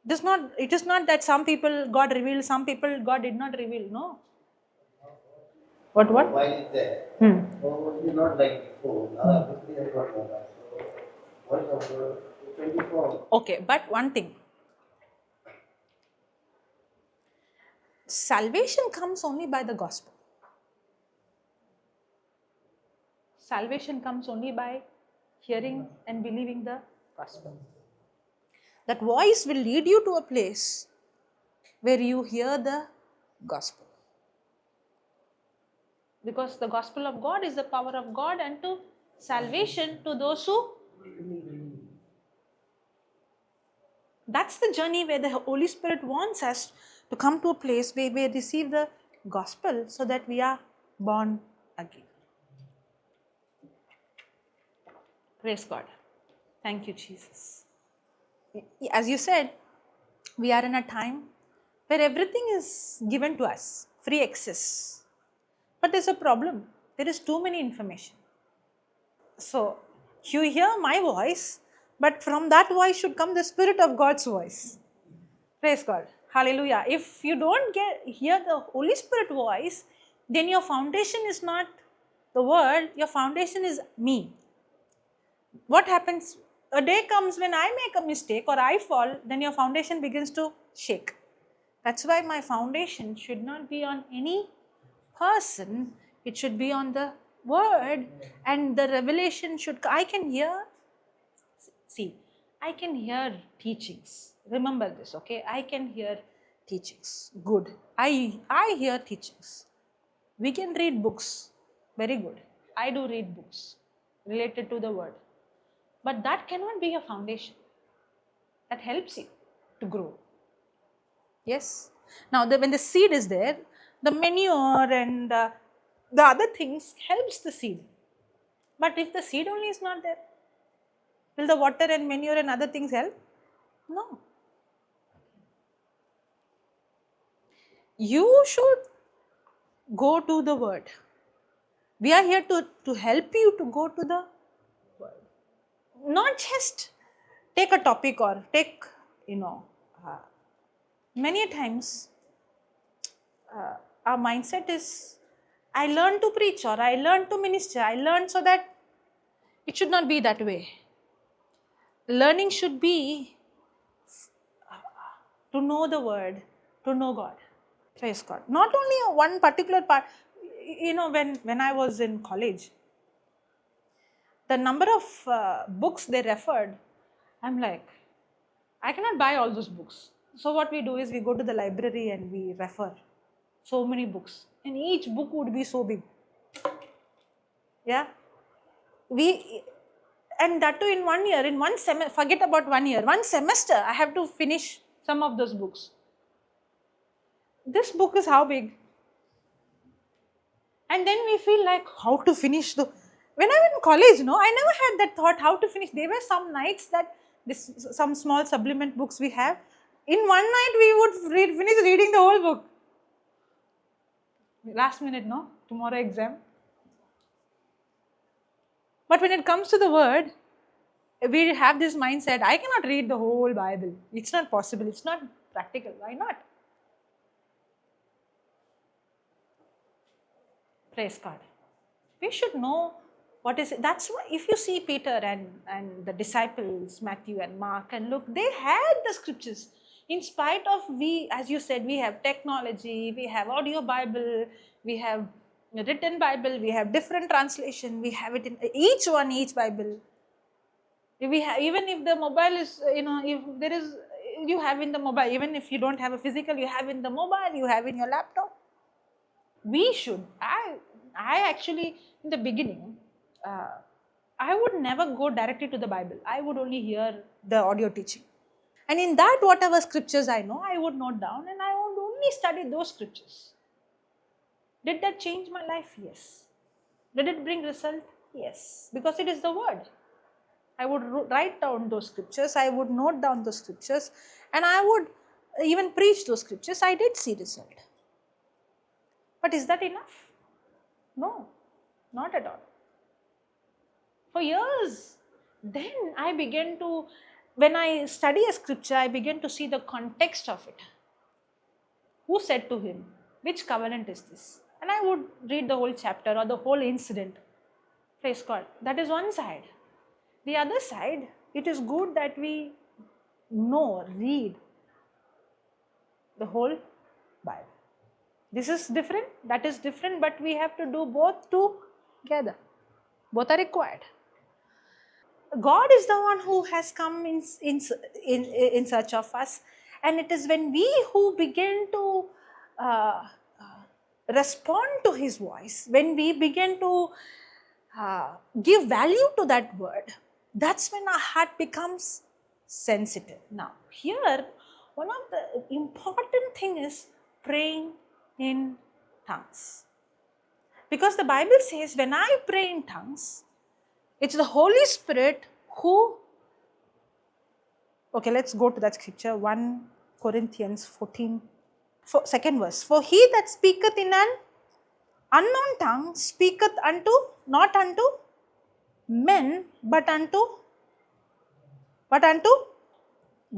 It is not that some people God revealed, some people God did not reveal. No. What? Mobile is there. So it is not like before. Now everybody has got mobile. So voice over 24. Okay, but one thing. Salvation comes only by the gospel. Salvation comes only by hearing and believing the gospel. That voice will lead you to a place where you hear the gospel. Because the gospel of God is the power of God and to salvation to those who. That's the journey where the Holy Spirit wants us to come to a place where we receive the gospel so that we are born again. Praise God. Thank you, Jesus. As you said, we are in a time where everything is given to us, free access. But there's a problem. There is too many information. So, you hear my voice, but from that voice should come the Spirit of God's voice. Praise God. Hallelujah. If you don't hear the Holy Spirit voice, then your foundation is not the word, your foundation is me. What happens? A day comes when I make a mistake or I fall, then your foundation begins to shake. That's why my foundation should not be on any person, it should be on the word, and the revelation should. I can hear teachings. Remember this, okay? I can hear teachings. Good. I hear teachings. We can read books. Very good. I do read books related to the word. But that cannot be your foundation. That helps you to grow. Yes. Now, when the seed is there, the manure and the other things helps the seed. But if the seed only is not there, will the water and manure and other things help? No. You should go to the word. We are here to help you to go to the word. Not just take a topic or take, many times our mindset is, I learned to preach or I learned to minister, I learned, so that it should not be that way. Learning should be to know the word, to know God. Praise God. Not only one particular part. When I was in college, the number of books they referred, I'm like, I cannot buy all those books. So what we do is we go to the library and we refer so many books. And each book would be so big. Yeah. And that too in 1 year, in one semester, forget about 1 year, one semester, I have to finish some of those books. This book is how big? And then we feel like, how to finish when I was in college, I never had that thought how to finish. There were some nights that some small supplement books we have. In one night we would finish reading the whole book. Last minute, no? Tomorrow exam. But when it comes to the word, we have this mindset, I cannot read the whole Bible. It's not possible. It's not practical. Why not? Praise God. We should know what is it. That's why if you see Peter and the disciples, Matthew and Mark and Luke, they had the scriptures. In spite of as you said, we have technology, we have audio Bible, we have written Bible, we have different translation, we have it in each Bible. Even if the mobile is, if there is, you have in the mobile, even if you don't have a physical, you have in the mobile, you have in your laptop. We should, I actually, in the beginning, I would never go directly to the Bible. I would only hear the audio teaching. And in that, whatever scriptures I know, I would note down and I would only study those scriptures. Did that change my life? Yes. Did it bring result? Yes. Because it is the word. I would write down those scriptures, I would note down those scriptures, and I would even preach those scriptures. I did see result. But is that enough? No, not at all. For years, then I began to when I study a scripture, I begin to see the context of it. Who said to him? Which covenant is this? And I would read the whole chapter or the whole incident. Praise God. That is one side. The other side, it is good that we know, read the whole Bible. This is different, that is different, but we have to do both together. Both are required. God is the one who has come in search of us, and it is when we who begin to respond to His voice, when we begin to give value to that word, that's when our heart becomes sensitive. Now, here, one of the important thing is praying in tongues. Because the Bible says, when I pray in tongues, it's the Holy Spirit who, okay, let's go to that scripture, 1 Corinthians 14, second verse. For he that speaketh in an unknown tongue speaketh not unto men, but unto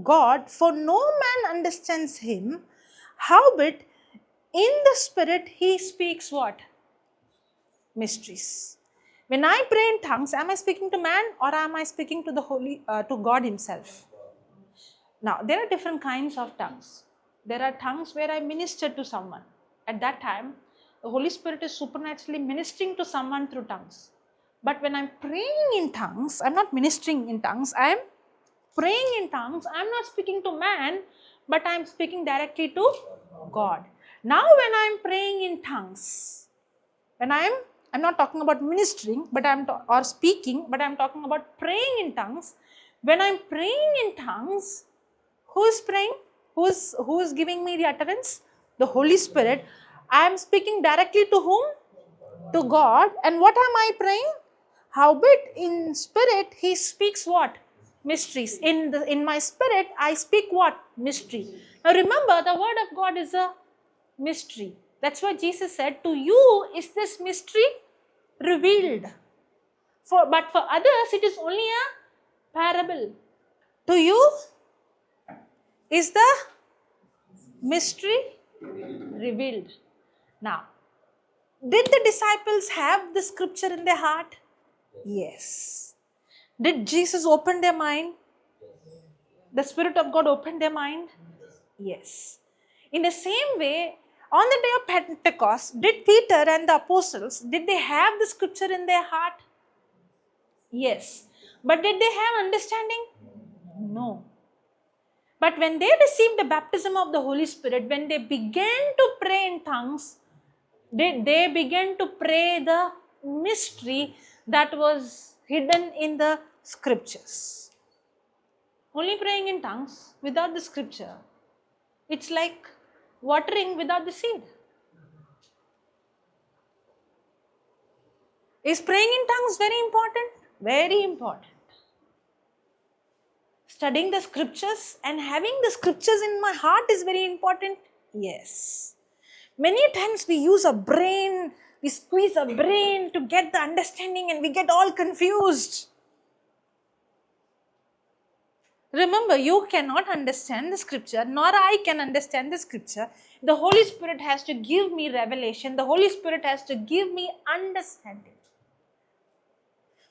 God, for no man understands him. Howbeit in the Spirit he speaks what? Mysteries. When I pray in tongues, am I speaking to man or am I speaking to to God Himself? Now, there are different kinds of tongues. There are tongues where I minister to someone. At that time, the Holy Spirit is supernaturally ministering to someone through tongues. But when I'm praying in tongues, I'm not ministering in tongues, I'm praying in tongues. I'm not speaking to man, but I'm speaking directly to God. Now, when I'm praying in tongues, when I'm not talking about ministering, but or speaking, but I'm talking about praying in tongues. When I'm praying in tongues, who is praying? Who is giving me the utterance? The Holy Spirit. I am speaking directly to whom? To God. And what am I praying? Howbeit in spirit He speaks what? Mysteries. In my spirit I speak what? Mystery. Now remember, the word of God is a mystery. That's why Jesus said, to you is this mystery revealed. But for others, it is only a parable. To you is the mystery revealed. Now, did the disciples have the scripture in their heart? Yes. Did Jesus open their mind? The Spirit of God opened their mind? Yes. In the same way, on the day of Pentecost, did Peter and the apostles, did they have the scripture in their heart? Yes. But did they have understanding? No. But when they received the baptism of the Holy Spirit, when they began to pray in tongues, they began to pray the mystery that was hidden in the scriptures. Only praying in tongues without the scripture, it's like watering without the seed. Is praying in tongues very important? Very important. Studying the scriptures and having the scriptures in my heart is very important. Yes. Many times we use a brain, we squeeze a brain to get the understanding and we get all confused. Remember, you cannot understand the scripture, nor I can understand the scripture. The Holy Spirit has to give me revelation. The Holy Spirit has to give me understanding.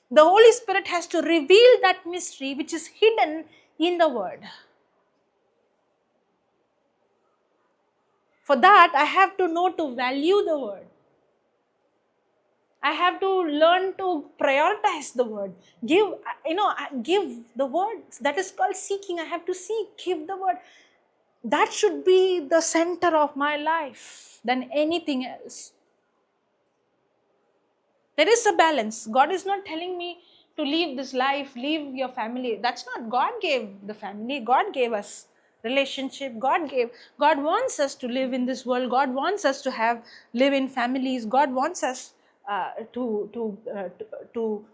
The Holy Spirit has to reveal that mystery which is hidden in the Word. For that, I have to know to value the Word. I have to learn to prioritize the Word. Give the Word. That is called seeking. I have to seek, give the Word. That should be the center of my life than anything else. There is a balance. God is not telling me to leave this life, leave your family. That's not. God gave the family. God gave us relationship. God wants us to live in this world. God wants us to live in families. God wants us to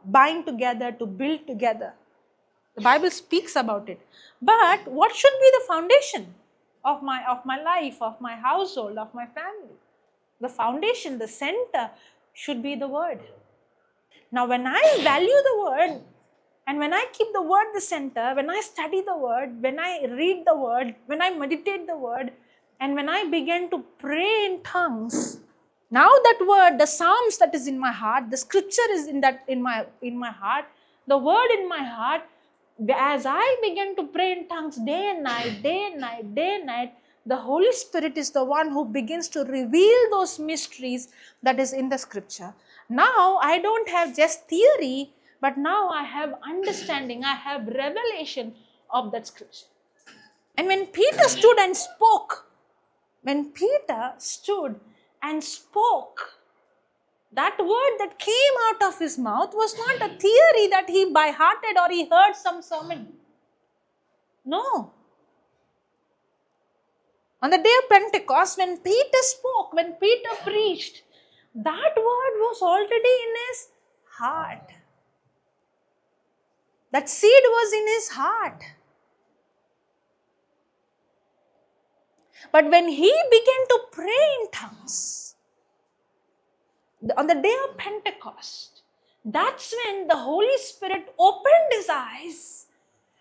bind together, to build together. The Bible speaks about it. But what should be the foundation of my life, of my household, of my family? The foundation, the center should be the Word. Now, when I value the Word, And when I keep the word the center, when I study the word, when I read the word, when I meditate the word, and when I begin to pray in tongues, now that word, the Psalms that is in my heart, the scripture is in my heart, the word in my heart, as I begin to pray in tongues day and night, day and night, day and night, the Holy Spirit is the one who begins to reveal those mysteries that is in the scripture. Now I don't have just theory, but now I have understanding, I have revelation of that scripture. And when Peter stood and spoke, that word that came out of his mouth was not a theory that he by hearted or he heard some sermon. No. On the day of Pentecost, when Peter spoke, when Peter preached, that word was already in his heart. That seed was in his heart. But when he began to pray in tongues, on the day of Pentecost, that's when the Holy Spirit opened his eyes,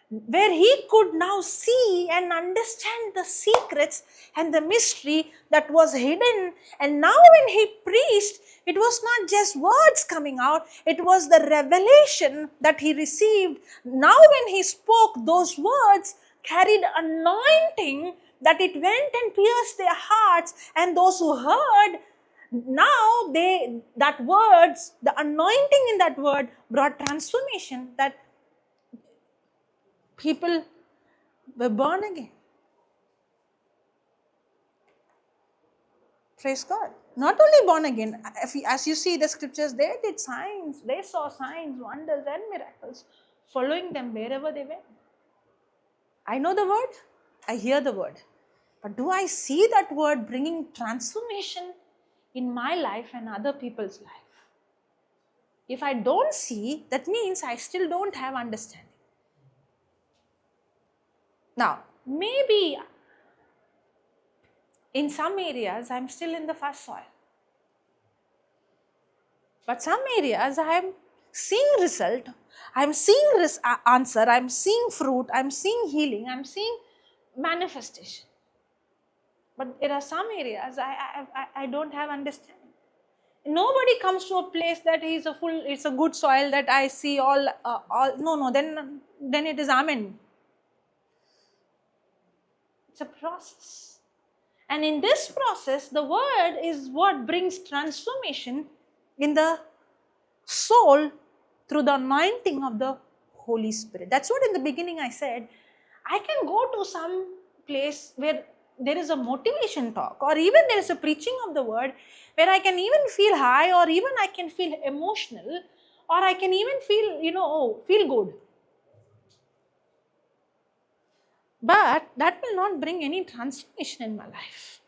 where he could now see and understand the secrets and the mystery that was hidden. And now when he preached, it was not just words coming out, it was the revelation that he received. Now when he spoke, those words carried anointing that it went and pierced their hearts, and those who heard, now that words, the anointing in that word brought transformation, that people were born again. Praise God. Not only born again, as you see the scriptures, they did signs, they saw signs, wonders and miracles following them wherever they went. I know the word, I hear the word. But do I see that word bringing transformation in my life and other people's life? If I don't see, that means I still don't have understanding. Now, maybe in some areas I'm still in the first soil. But some areas I am seeing result, I'm seeing answer, I'm seeing fruit, I'm seeing healing, I'm seeing manifestation. But there are some areas I don't have understanding. Nobody comes to a place that it's a good soil that I see all. No, then it is amen. It's a process. And in this process, the word is what brings transformation in the soul through the anointing of the Holy Spirit. That's what in the beginning I said. I can go to some place where there is a motivation talk, or even there is a preaching of the word, where I can even feel high, or even I can feel emotional, or I can even feel, feel good. But that will not bring any transformation in my life.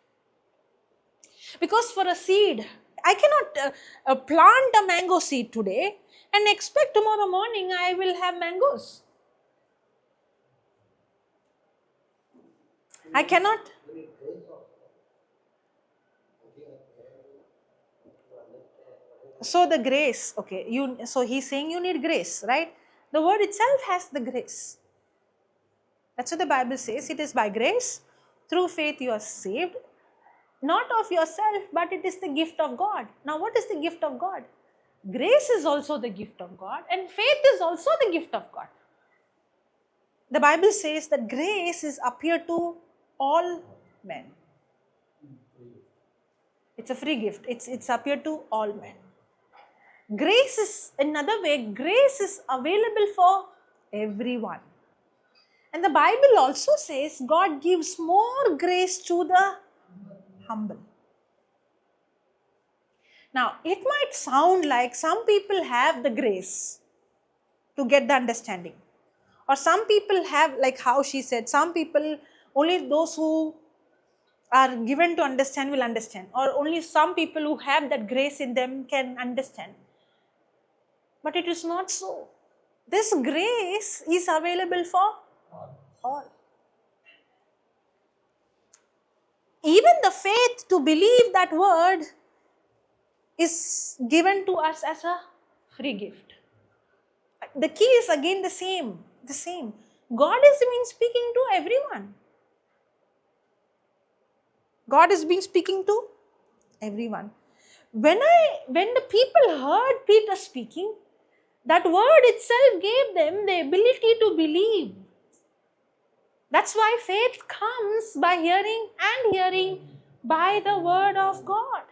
Because for a seed, I cannot plant a mango seed today and expect tomorrow morning I will have mangoes. I cannot. So the grace, okay, so he's saying you need grace, right? The word itself has the grace. That's what the Bible says. It is by grace, through faith you are saved, not of yourself, but it is the gift of God. Now what is the gift of God? Grace is also the gift of God, and faith is also the gift of God. The Bible says that grace is appeared to all men. It's a free gift. It's appeared to all men. Grace is, another way, grace is available for everyone. And the Bible also says God gives more grace to the humble. Now, it might sound like some people have the grace to get the understanding. Or some people have, like how she said, some people, only those who are given to understand will understand. Or only some people who have that grace in them can understand. But it is not so. This grace is available for all. Even the faith to believe that word is given to us as a free gift. the key is again the same. God has been speaking to everyone. God has been speaking to everyone. When the people heard Peter speaking, that word itself gave them the ability to believe. That's why faith comes by hearing, and hearing by the word of God.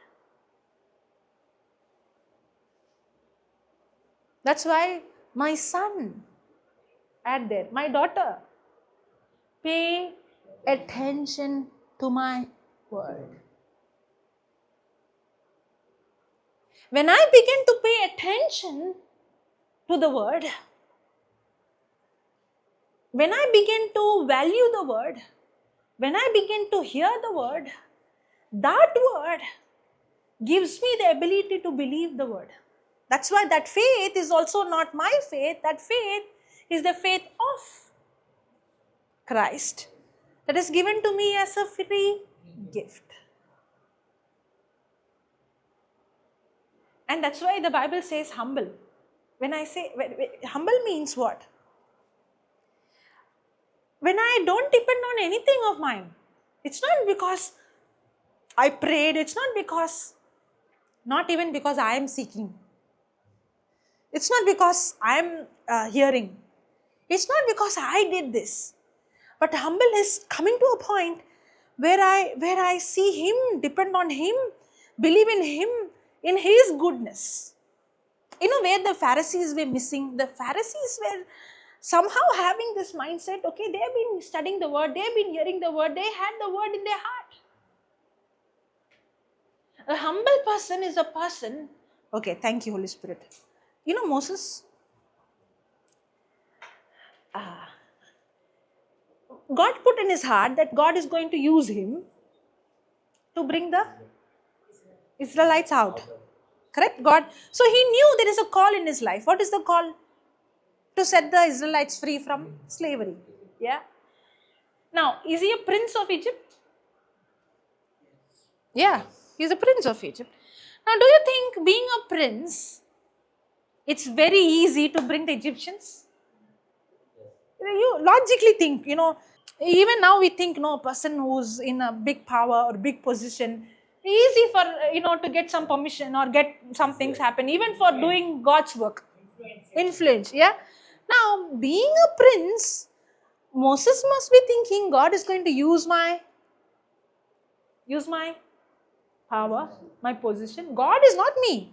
That's why my son, add there, my daughter, pay attention to my word. When I begin to pay attention to the word, when I begin to value the word, when I begin to hear the word, that word gives me the ability to believe the word. That's why that faith is also not my faith. That faith is the faith of Christ that is given to me as a free gift. And that's why the Bible says humble. When I say humble means what? When I don't depend on anything of mine, it's not because I prayed, it's not even because I am seeking. It's not because I am hearing. It's not because I did this. But humble is coming to a point where I see Him, depend on Him, believe in Him, in His goodness. You know where the Pharisees were missing? The Pharisees were somehow having this mindset, okay, they have been studying the word, they have been hearing the word, they had the word in their heart. A humble person is a person, okay, thank you, Holy Spirit. You know Moses? God put in his heart that God is going to use him to bring the Israelites out. Correct? God. So he knew there is a call in his life. What is the call? To set the Israelites free from slavery. Yeah. Now, is he a prince of Egypt? Yeah, he's a prince of Egypt. Now, do you think being a prince, it's very easy to bring the Egyptians? You logically think, even now we think, a person who's in a big power or big position, easy for, to get some permission or get some things happen, even for doing God's work. Influence, yeah. Now, being a prince, Moses must be thinking, God is going to use my power, my position. God is not me.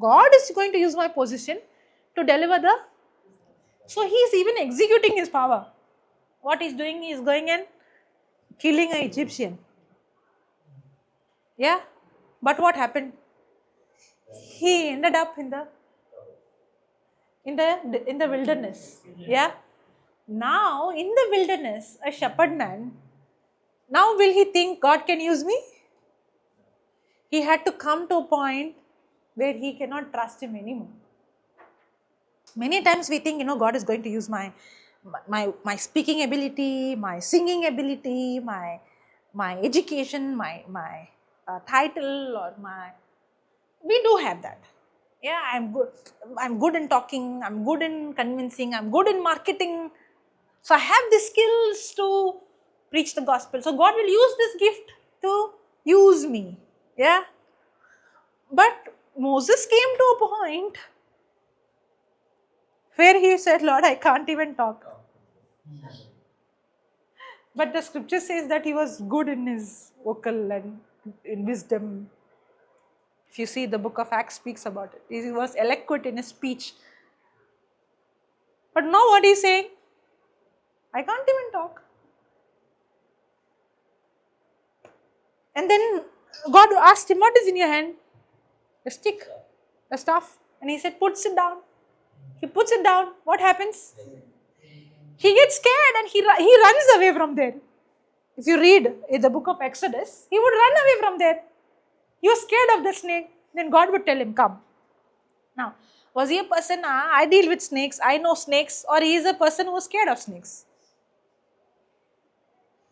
God is going to use my position to deliver the... So he is even executing his power. What he's doing, he is going and killing an Egyptian. Yeah. But what happened? He ended up in the wilderness. Yeah. Now in the wilderness, a shepherd man, now will he think God can use me? He had to come to a point where he cannot trust him anymore. Many times we think, God is going to use my speaking ability, my singing ability, my education, my title, or we do have that. Yeah, I'm good in talking, I'm good in convincing, I'm good in marketing. So I have the skills to preach the gospel. So God will use this gift to use me. Yeah. But Moses came to a point where he said, Lord, I can't even talk. But the scripture says that he was good in his vocal and in wisdom. If you see, the book of Acts speaks about it. He was eloquent in his speech. But now what he's saying? I can't even talk. And then God asked him, what is in your hand? A stick, a staff. And he said, puts it down. He puts it down. What happens? He gets scared and he runs away from there. If you read in the book of Exodus, he would run away from there. He was scared of the snake. Then God would tell him, come. Now, was he a person, I deal with snakes, I know snakes, or he is a person who was scared of snakes?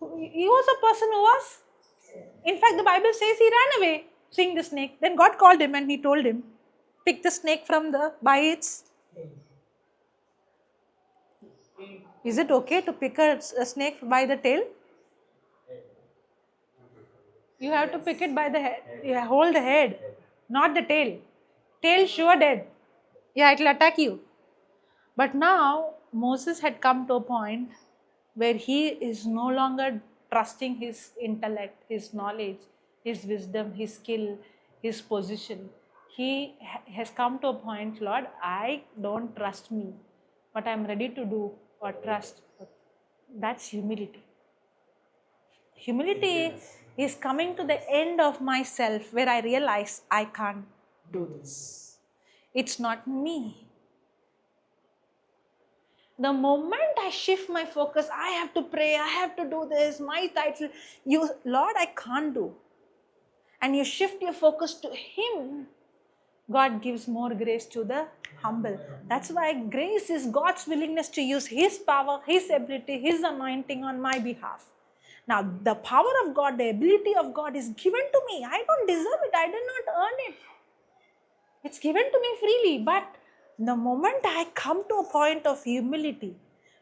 He was a person who was, in fact, the Bible says he ran away seeing the snake. Then God called him and he told him, pick the snake by its Is it okay to pick a snake by the tail? You have to pick it by the head. You hold the head, not the tail. Tail sure dead. Yeah, it will attack you. But now Moses had come to a point where he is no longer trusting his intellect, his knowledge, his wisdom, his skill, his position. He has come to a point, Lord, I don't trust me, but I'm ready to do or trust. That's humility. Humility is coming to the end of myself where I realize I can't do this. It's not me. The moment I shift my focus, I have to pray, I have to do this, my title, Lord, I can't do. And you shift your focus to Him, God gives more grace to the humble. That's why grace is God's willingness to use His power, His ability, His anointing on my behalf. Now, the power of God, the ability of God is given to me. I don't deserve it. I did not earn it. It's given to me freely. But the moment I come to a point of humility,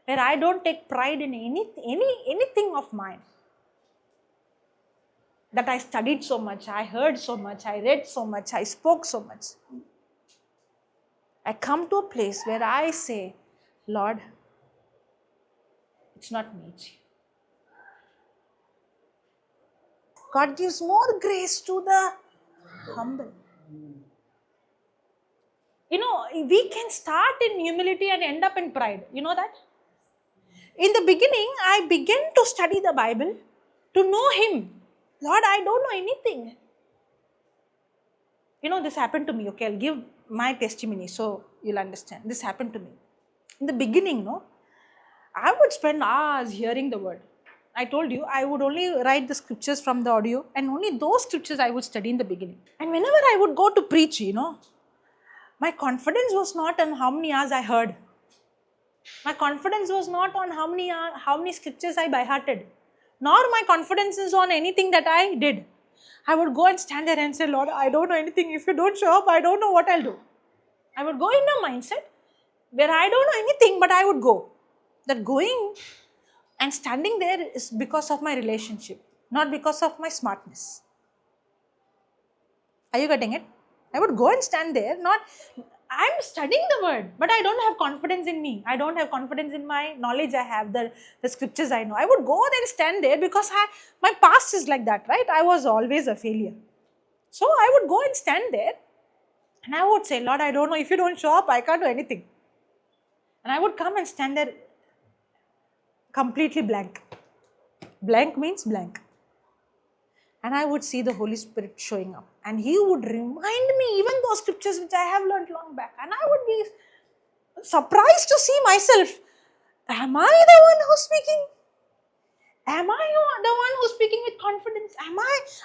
where I don't take pride in anything of mine, that I studied so much, I heard so much, I read so much, I spoke so much, I come to a place where I say, Lord, it's not me, it's you. God gives more grace to the humble. You know, we can start in humility and end up in pride. You know that? In the beginning, I began to study the Bible to know Him. Lord, I don't know anything. You know, this happened to me. Okay, I'll give my testimony so you'll understand. This happened to me. In the beginning, I would spend hours hearing the word. I told you, I would only write the scriptures from the audio, and only those scriptures I would study in the beginning. And whenever I would go to preach, my confidence was not on how many hours I heard. My confidence was not on how many scriptures I by-hearted. Nor my confidence is on anything that I did. I would go and stand there and say, Lord, I don't know anything. If you don't show up, I don't know what I'll do. I would go in a mindset where I don't know anything, but I would go. That going and standing there is because of my relationship, not because of my smartness. Are you getting it? I would go and stand there, I'm studying the word, but I don't have confidence in me. I don't have confidence in my knowledge I have, the scriptures I know. I would go there and stand there because my past is like that, right? I was always a failure. So I would go and stand there and I would say, Lord, I don't know, if you don't show up, I can't do anything. And I would come and stand there completely blank. Blank means blank. And I would see the Holy Spirit showing up. And He would remind me even those scriptures which I have learned long back. And I would be surprised to see myself. Am I the one who's speaking? Am I the one who's speaking with confidence?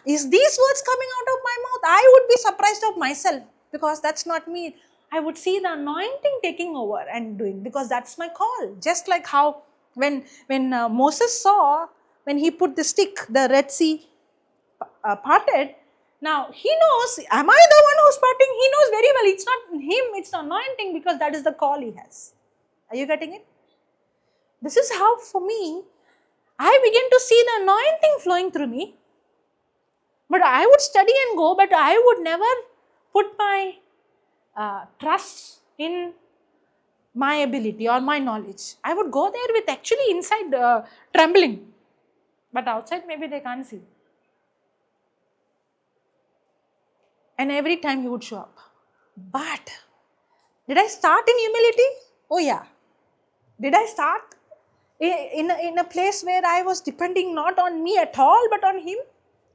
Is these words coming out of my mouth? I would be surprised of myself because that's not me. I would see the anointing taking over and doing, because that's my call. Just like how when Moses saw, when he put the stick, the Red Sea parted. Now he knows, am I the one who's parting? He knows very well it's not him, it's the anointing, because that is the call he has. Are you getting it? This is how for me, I began to see the anointing flowing through me. But I would study and go, but I would never put my trust in my ability or my knowledge. I would go there with actually inside trembling. But outside maybe they can't see. And every time He would show up. But did I start in humility? Oh yeah. Did I start in a place where I was depending not on me at all but on Him?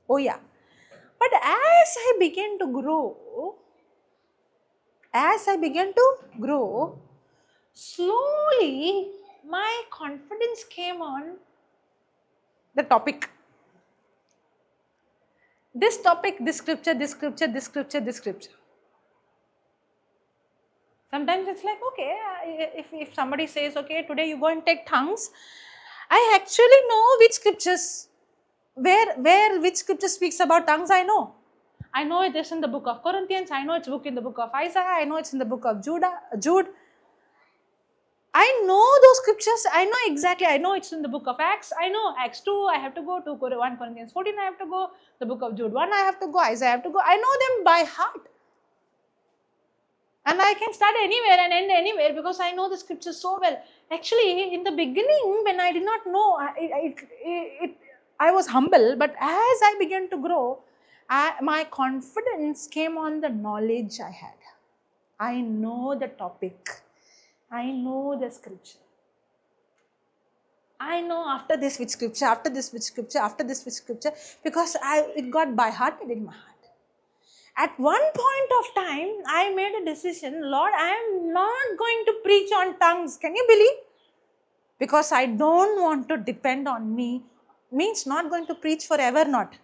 Oh yeah. But as I began to grow, slowly my confidence came on the topic. This topic, this scripture, this scripture, this scripture, this scripture. Sometimes it's like, okay, if somebody says, okay, today you go and take tongues, I actually know which scriptures, which scripture speaks about tongues, I know. I know it is in the book of Corinthians, I know it's in the book of Isaiah, I know it's in the book of Jude. I know those scriptures. I know exactly. I know it's in the book of Acts. I know Acts 2, I have to go to 1 Corinthians 14, I have to go. The book of Jude 1, I have to go. Isaiah, I have to go. I know them by heart. And I can start anywhere and end anywhere because I know the scriptures so well. Actually, in the beginning, when I did not know, I was humble. But as I began to grow, my confidence came on the knowledge I had. I know the topic. I know the scripture. I know after this which scripture, after this which scripture, after this which scripture, because it got by hearted in my heart. At one point of time, I made a decision, Lord, I am not going to preach on tongues. Can you believe? Because I don't want to depend on me. Means not going to preach forever, not.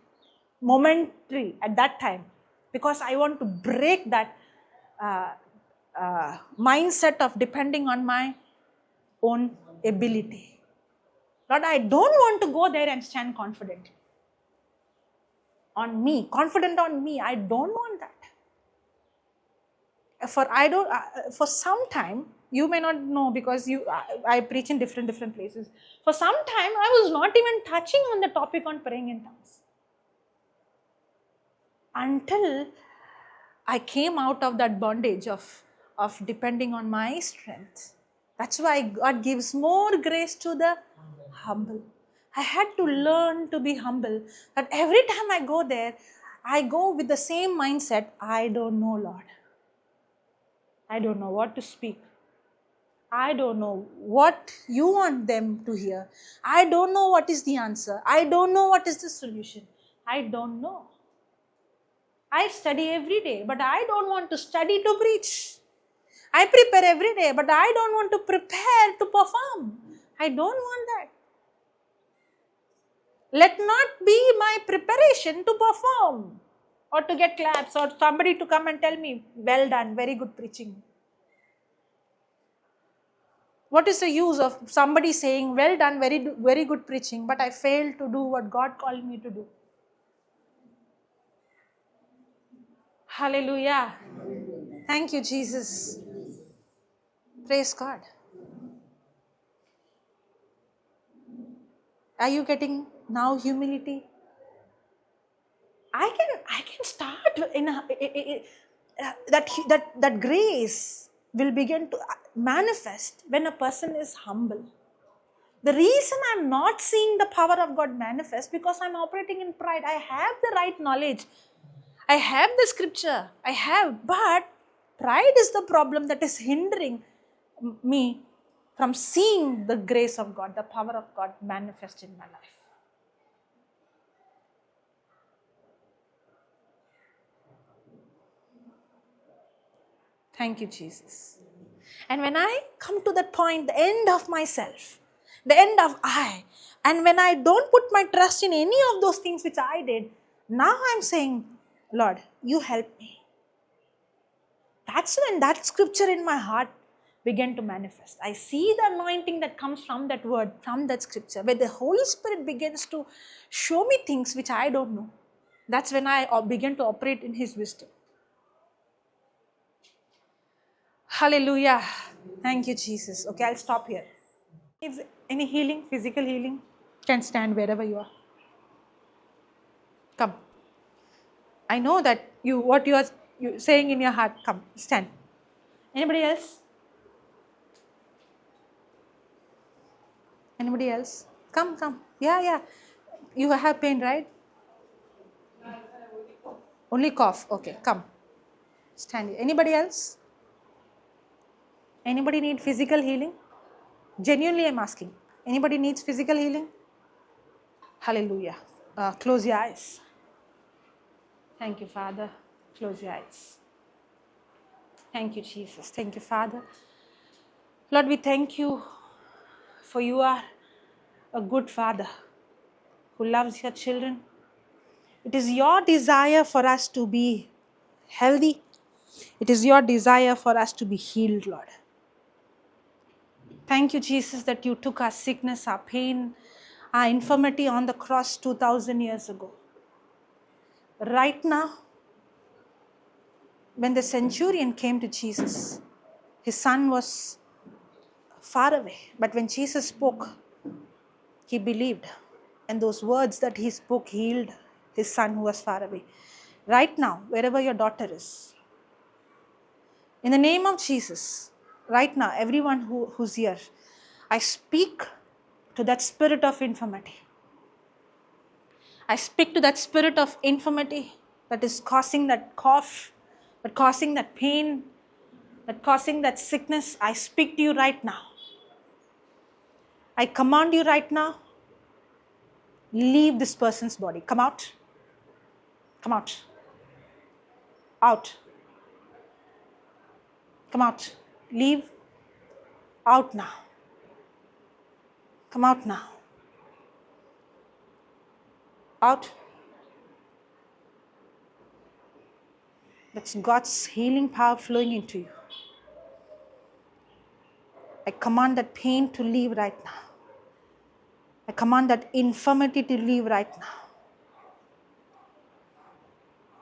Momentary at that time. Because I want to break that mindset of depending on my own ability. Lord, I don't want to go there and stand confidently. On me, confident on me. I don't want that. For some time, you may not know because I preach in different places. For some time, I was not even touching on the topic on praying in tongues. Until I came out of that bondage of depending on my strength. That's why God gives more grace to the humble. I had to learn to be humble. That every time I go there, I go with the same mindset. I don't know, Lord. I don't know what to speak. I don't know what you want them to hear. I don't know what is the answer. I don't know what is the solution. I don't know. I study every day, but I don't want to study to preach. I prepare every day, but I don't want to prepare to perform. I don't want that. Let not be my preparation to perform or to get claps or somebody to come and tell me, well done, very good preaching. What is the use of somebody saying, well done, very good preaching, but I failed to do what God called me to do? Hallelujah. Thank you, Jesus. Praise God. Are you getting now humility? I can start in that grace will begin to manifest when a person is humble. The reason I'm not seeing the power of God manifest because I'm operating in pride. I have the right knowledge. I have the scripture. But pride is the problem that is hindering me from seeing the grace of God, the power of God manifest in my life. Thank you, Jesus. And when I come to that point, the end of myself, the end of I, and when I don't put my trust in any of those things which I did, now I'm saying, Lord, you help me. That's when that scripture in my heart began to manifest. I see the anointing that comes from that word, from that scripture, where the Holy Spirit begins to show me things which I don't know. That's when I begin to operate in His wisdom. Hallelujah. Thank you, Jesus. Okay, I'll stop here. If any healing, physical healing, can stand wherever you are. Come. I know that what you are saying in your heart. Come, stand. Anybody else? Anybody else? Come. Yeah. You have pain, right? Only cough. Okay, come. Stand here. Anybody else? Anybody need physical healing? Genuinely, I'm asking. Anybody needs physical healing? Hallelujah. Close your eyes. Thank you, Father. Close your eyes. Thank you, Jesus. Thank you, Father. Lord, we thank you for you are a good Father who loves your children. It is your desire for us to be healthy. It is your desire for us to be healed, Lord. Thank you, Jesus, that you took our sickness, our pain, our infirmity on the cross 2,000 years ago. Right now, when the centurion came to Jesus, his son was far away. But when Jesus spoke, he believed. And those words that he spoke healed his son who was far away. Right now, wherever your daughter is, in the name of Jesus, right now, everyone who's here, I speak to that spirit of infirmity. I speak to that spirit of infirmity that is causing that cough, that causing that pain, that causing that sickness. I speak to you right now. I command you right now, leave this person's body. Come out. Come out. Out. Come out. Leave. Out now. Come out now. Out. That's God's healing power flowing into you. I command that pain to leave right now. I command that infirmity to leave right now.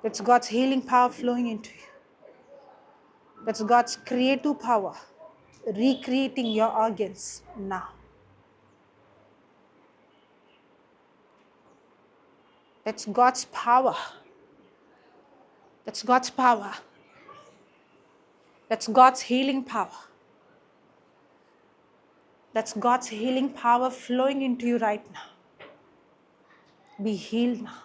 That's God's healing power flowing into you. That's God's creative power recreating your organs now. That's God's power. That's God's power. That's God's healing power. That's God's healing power flowing into you right now. Be healed now.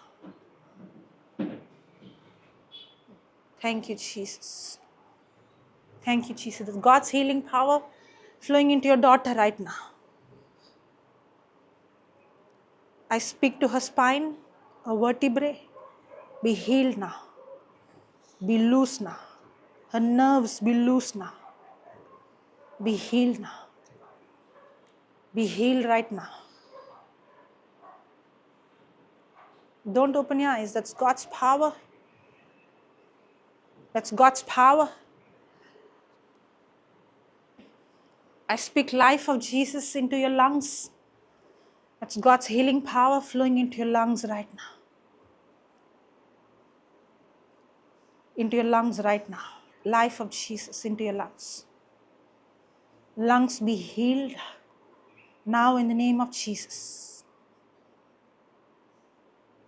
Thank you, Jesus. Thank you, Jesus. That's God's healing power flowing into your daughter right now. I speak to her spine, her vertebrae. Be healed now. Be loose now. Her nerves be loose now. Be healed now. Be healed right now. Don't open your eyes. That's God's power. That's God's power. I speak life of Jesus into your lungs. That's God's healing power flowing into your lungs right now. Into your lungs right now. Life of Jesus into your lungs. Lungs be healed now in the name of Jesus.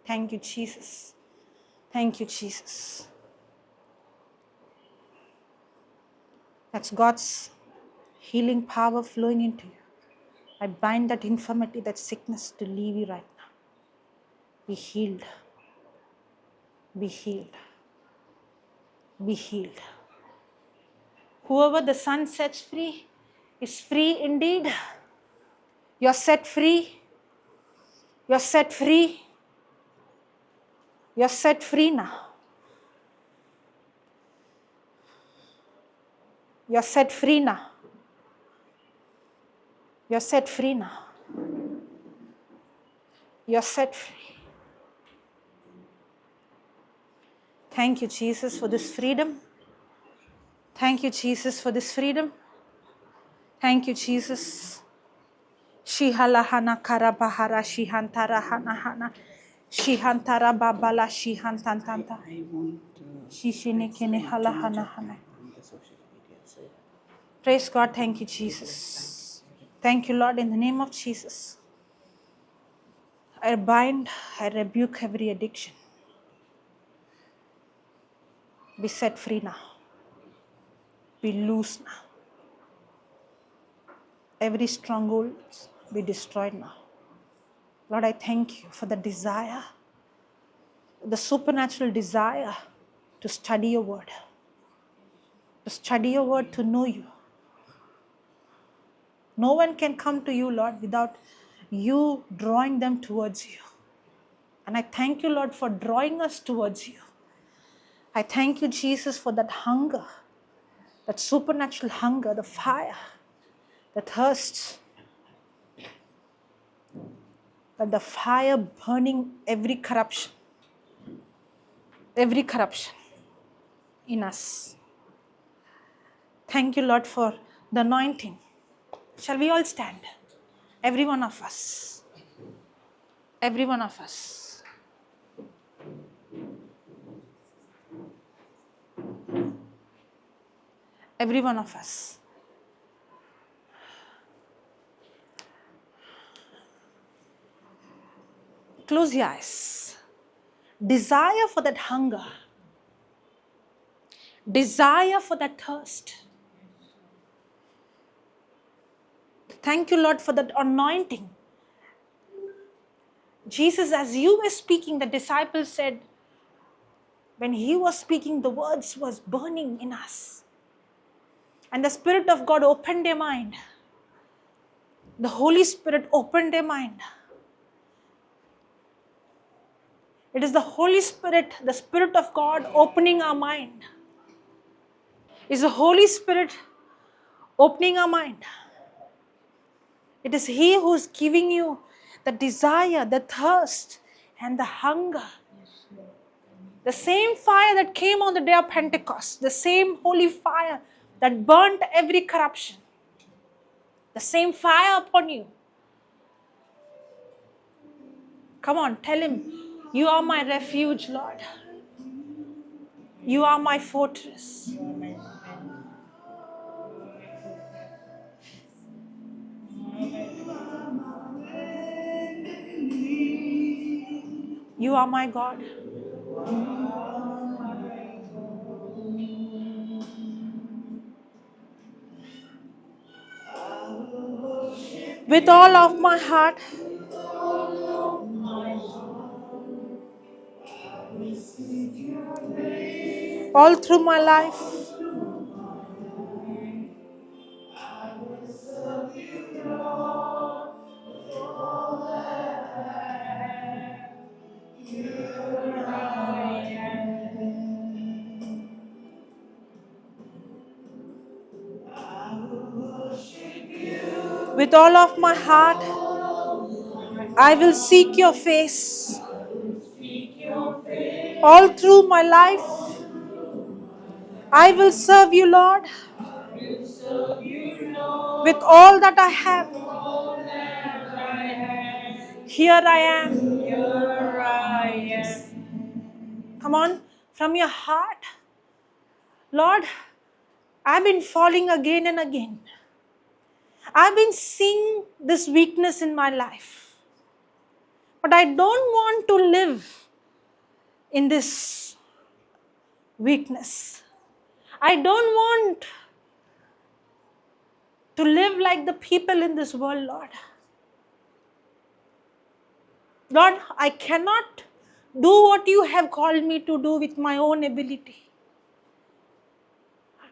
Thank you, Jesus. Thank you, Jesus. That's God's healing power flowing into you. I bind that infirmity, that sickness to leave you right now. Be healed. Be healed. Be healed. Whoever the Son sets free is free indeed. You're set free. You're set free. You're set free now. You're set free now. You're set free now. You're set free. Thank you, Jesus, for this freedom. Thank you, Jesus, for this freedom. Thank you, Jesus. Shihalahana karabahara shihantara hanahana. Shihantara babala shihantantanta. Shishinekene halahanahana. Praise God. Thank you, Jesus. Thank you, Lord, in the name of Jesus. I bind, I rebuke every addiction. Be set free now. Be loose now. Every stronghold be destroyed now. Lord, I thank you for the desire, the supernatural desire to study your word. To study your word, to know you. No one can come to you, Lord, without you drawing them towards you. And I thank you, Lord, for drawing us towards you. I thank you, Jesus, for that hunger, that supernatural hunger, the fire, the thirst, that the fire burning every corruption in us. Thank you, Lord, for the anointing. Shall we all stand? Every one of us. Every one of us. Every one of us. Close your eyes. Desire for that hunger. Desire for that thirst. Thank you, Lord, for that anointing. Jesus, as you were speaking, the disciples said, when he was speaking, the words was burning in us. And the Spirit of God opened their mind. The Holy Spirit opened their mind. It is the Holy Spirit, the Spirit of God opening our mind. It's the Holy Spirit opening our mind. It is He who is giving you the desire, the thirst, and the hunger. The same fire that came on the day of Pentecost, the same holy fire that burnt every corruption, the same fire upon you. Come on, tell Him, you are my refuge, Lord. You are my fortress. You are my God. With all of my heart, all through my life, with all of my heart, I will seek your face. All through my life, I will serve you, Lord. With all that I have, here I am. Come on, from your heart. Lord, I've been falling again and again. I've been seeing this weakness in my life. But I don't want to live in this weakness. I don't want to live like the people in this world, Lord. Lord, I cannot do what you have called me to do with my own ability.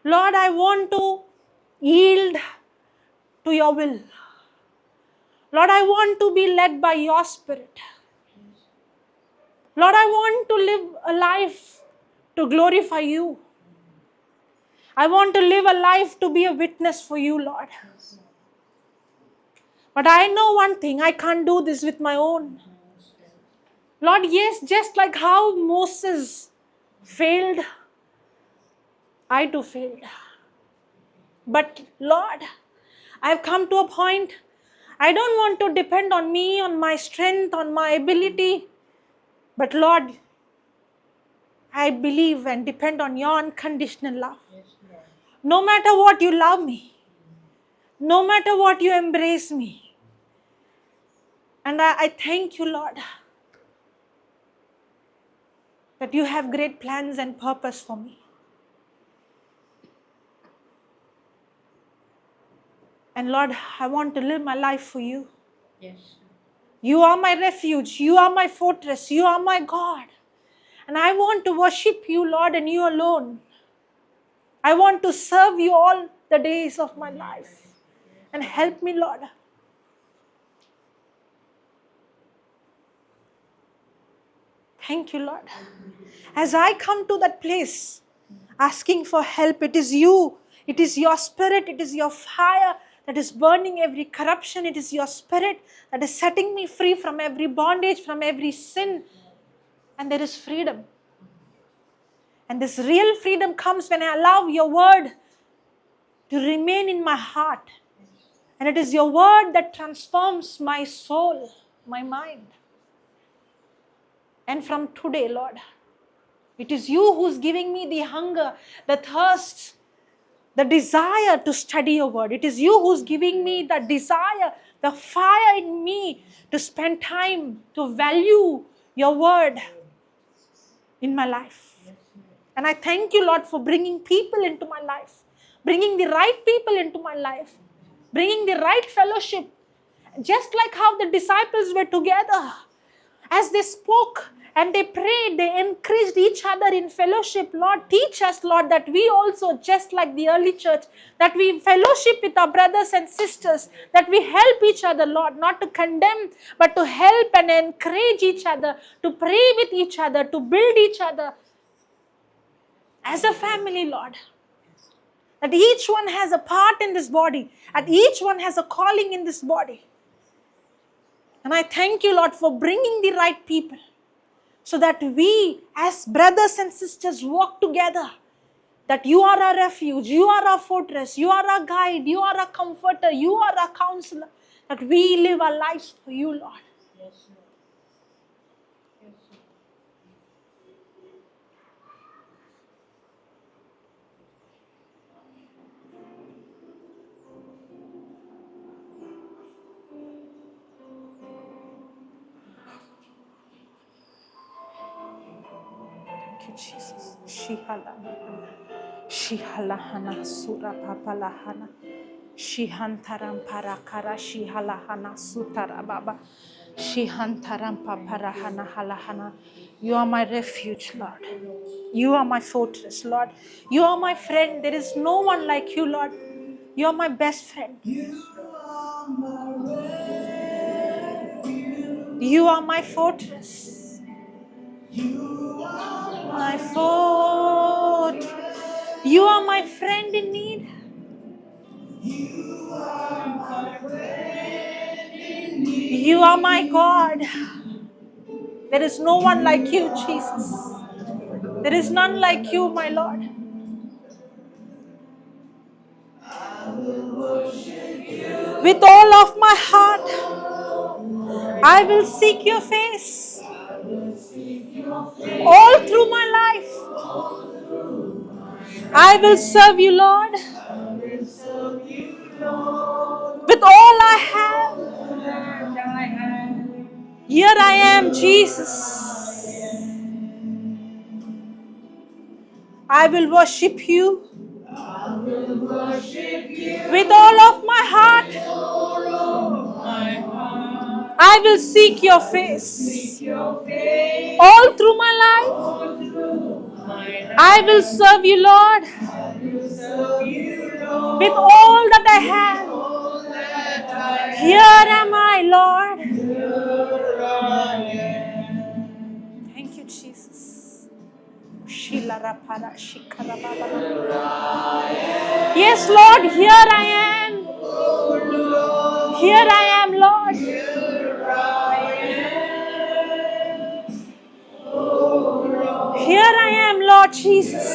Lord, I want to yield to your will. Lord, I want to be led by your Spirit. Lord, I want to live a life to glorify you. I want to live a life to be a witness for you, Lord. But I know one thing, I can't do this with my own. Lord, yes, just like how Moses failed, I too failed. But Lord, I've come to a point, I don't want to depend on me, on my strength, on my ability. But Lord, I believe and depend on your unconditional love. No matter what you love me, no matter what you embrace me. And I thank you, Lord, that you have great plans and purpose for me. And Lord, I want to live my life for you. Yes. You are my refuge. You are my fortress. You are my God. And I want to worship you, Lord, and you alone. I want to serve you all the days of my life. And help me, Lord. Thank you, Lord. As I come to that place, asking for help, it is you. It is your Spirit. It is your fire that is burning every corruption. It is your Spirit that is setting me free from every bondage, from every sin. And there is freedom. And this real freedom comes when I allow your word to remain in my heart. And it is your word that transforms my soul, my mind. And from today, Lord, it is you who's giving me the hunger, the thirst, the desire to study your word. It is you who's giving me the desire, the fire in me to spend time to value your word in my life. And I thank you, Lord, for bringing people into my life, bringing the right people into my life, bringing the right fellowship. Just like how the disciples were together, as they spoke and they prayed, they encouraged each other in fellowship. Lord, teach us, Lord, that we also, just like the early church, that we fellowship with our brothers and sisters, that we help each other, Lord, not to condemn, but to help and encourage each other, to pray with each other, to build each other as a family, Lord. That each one has a part in this body, and each one has a calling in this body. And I thank you, Lord, for bringing the right people so that we as brothers and sisters walk together. That you are our refuge, you are our fortress, you are our guide, you are our comforter, you are our counselor. That we live our lives for you, Lord. Yes, Lord. Yes, Lord. Thank you, Jesus. Shihalahana sura papalahana. Shihantaram parakara shihalahana sutara baba. Shihantaram paparahana halahana. You are my refuge, Lord. You are my fortress, Lord. You are my friend. There is no one like you, Lord. You are my best friend. You are my fortress. My fortress. You are my friend in need. You are my God. There is no one like you, Jesus. There is none like you, my Lord. With all of my heart, I will seek your face. All through my life, I will serve you, Lord. With all I have, here I am, Jesus. I will worship you with all of my heart. I will seek your face. All through my life, I will serve you, Lord. With all that I have, here am I, Lord. Thank you, Jesus. Yes, Lord, here I am. Here I am, Lord. Here I am, Lord Jesus.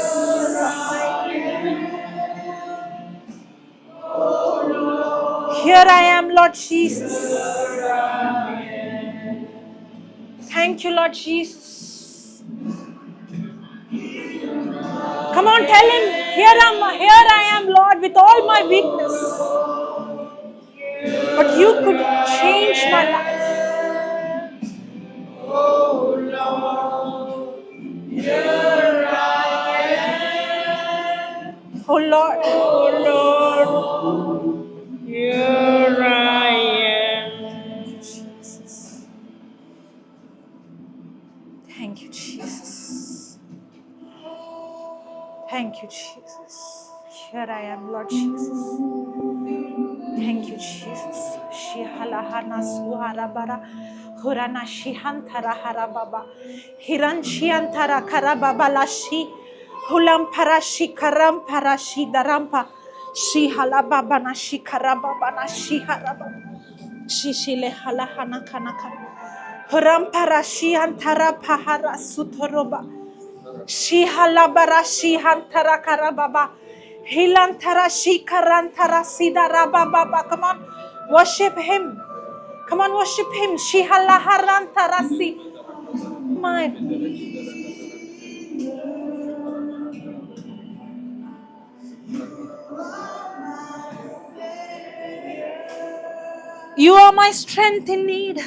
Here I am, Lord Jesus. Thank you, Lord Jesus. Come on, tell him, here I am, Lord, with all my weakness. But you could change my life. Oh Lord. Here I am. Jesus. Thank you, Jesus. Thank you, Jesus. Here I am, Lord Jesus. Thank you, Jesus. Shihalahana suharabara. Hurana shihantara harababa. Hiran shiantara karababa lashi. Hulam parashi karam parashi darampa. Shihalababa na shikarababa na shiharababa. Shishile halahana kanaka. Huram parashi antara pahara sutoroba. Shihalabara shihantara karababa. Hilantara shikarantara sidarababa. Come on, worship him. Come on, worship him. Shihalaharantara si. My. You are my strength in need.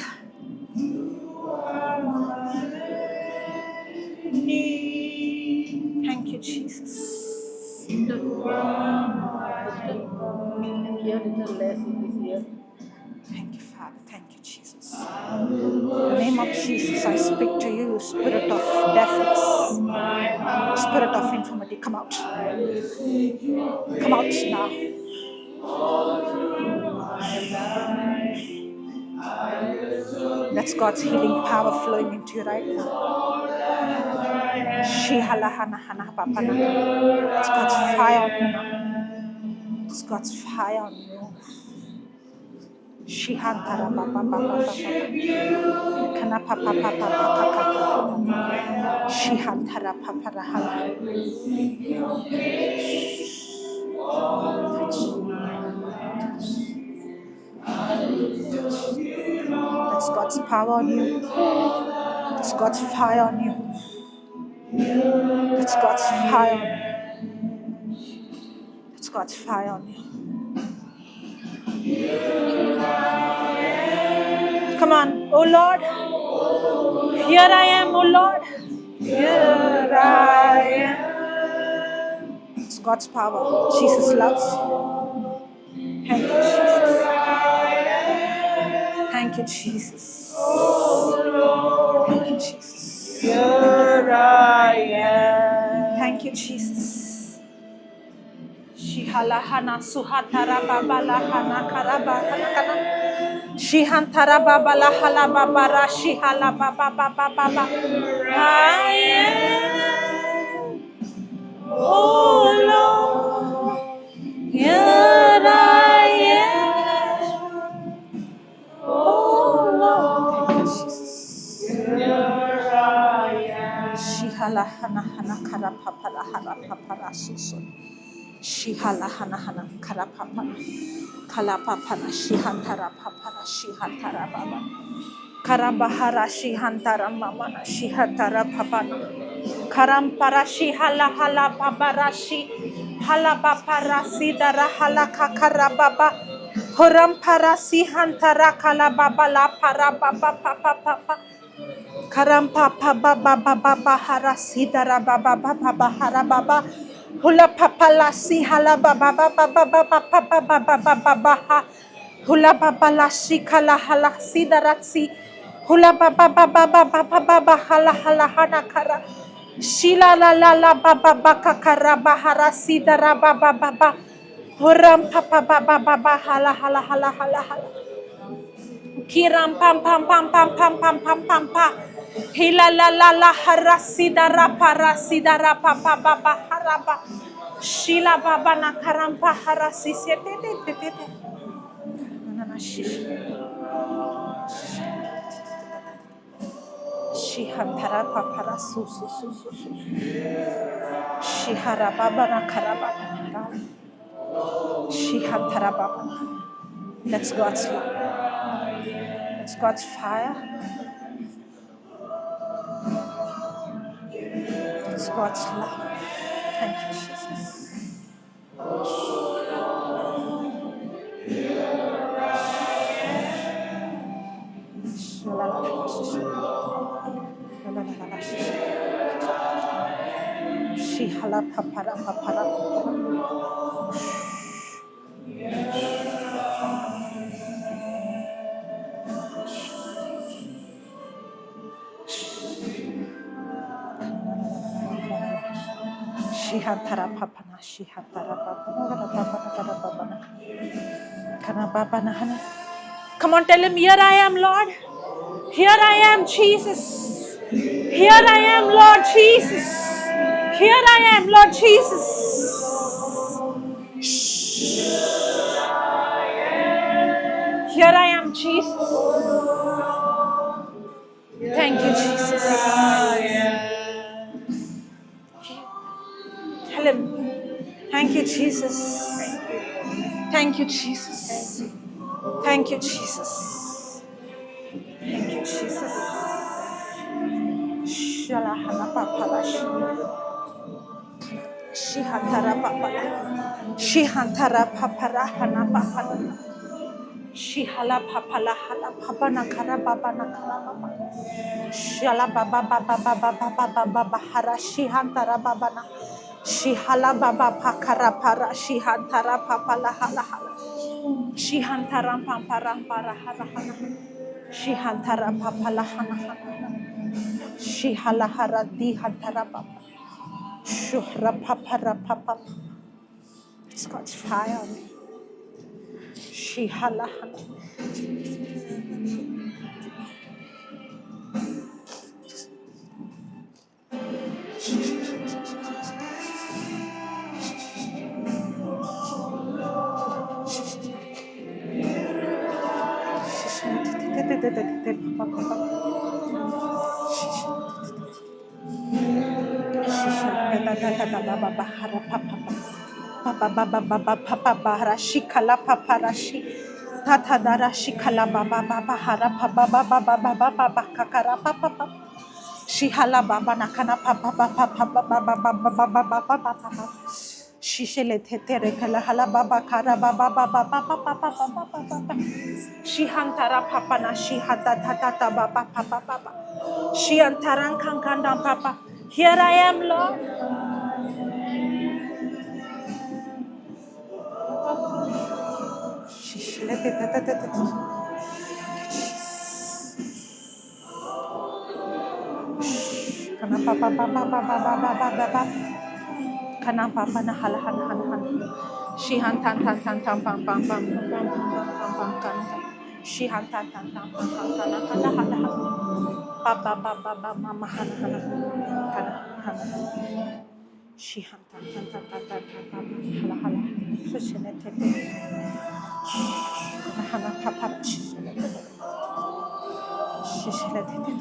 Thank you, Jesus. Here little less, it is here. Thank you, Father. Thank you, Jesus. In the name of Jesus, I speak to you, spirit of deafness, spirit of infirmity. Come out. Come out now. That's God's healing power flowing into you right now. It's God's fire on you now. It's God's fire on you. Shihantara papa papa papa. Kana papa papa papa papa. Shihantara papa rahala. That's God's power on you. That's God's fire on you. That's God's fire on you. That's God's fire on you. Come on, oh Lord. Here I am, oh Lord. Here I am. It's God's power. Jesus loves you. Thank you, Jesus. Thank you, Jesus. Thank you, Jesus. Here I am. Thank you, Jesus. Shihalahana suhatara babalahana karabahalakana. Shihantara babalahala babara shihala bababababa. I am, oh Lord. Here I am, oh Lord. Thank you, Jesus. Here I am. Shihala hana hana kara papara hara papara suso. Shihala hana hana kara papara. Kala papara shihantara papara shihantara baba. Karabahara shihantara mamana shihantara papana. Karampara shihala hala babarashi. Hala baparasi dara hala kakara baba. Horampara sihantara kala baba la para baba papa papa. Karampa baba baba baba harasi dara baba baba bahara baba. Hula papa la si hala baba baba baba baba baba baba baba. Hula baba la si kala hala si daratsi. Hula baba baba baba baba hala hala hana kara. Shila la la la baba baka kara bahara si dara baba baba. Horam papa baba baba hala hala hala hala hala. Kiram pam pam pam pam pam pam pam pam pam. Hila la la la harasida raparasida rapa baba haraba. Shila baba na karampa harasi sete te te te te. Nana shish. Shihantara papara su su su su su. Shihara baba na karaba. Shihantara baba. That's God's love. That's God's fire. It's God's love. Thank you, Jesus. Shihala papara papara. Shihantara papana, shihantara papana, kana papana. Come on, tell him, here I am, Lord. Here I am, Jesus. Here I am, Lord Jesus. Here I am, Lord Jesus. Here I am, Jesus. Thank you, Jesus. Tell him, thank you, Jesus. Thank you, Jesus. Thank you, Jesus. Thank you, Jesus. Shalahana papala shihantara papala shihantara papara hana papala Shihala papa la hala papa na kara baba na kara baba. Shala baba baba baba baba baba hara shihantara baba na. Shihala baba pakara para shihantara papa la hala hala. Shihantara pampara para hala hala. Shihantara papa la hana hana. Shihala hara dihantara papa. Shuhra papa ra papa. It's God's fire on me. Shihala hana. Shihala baba nakana papa papa papa baba baba baba baba baba Shishele tetere kala hala baba kara baba baba baba baba baba baba Shihantara papa na shihata tata baba papa baba Shiantaran kankanda papa. Here I am, Lord. Shishele tete Kana papa baba baba baba baba Kana papa na hala hana hana hana Shihan tan tan tan tan pam pam pam pam pam pam pam kana Shihan tan tan tan pam pam kana kana hala hala Papa baba baba mama hana hana kana hana Shihan tan tan tan tan tan tan pam hala hala Shishele tete kana hana papa shishele tete Shishele tete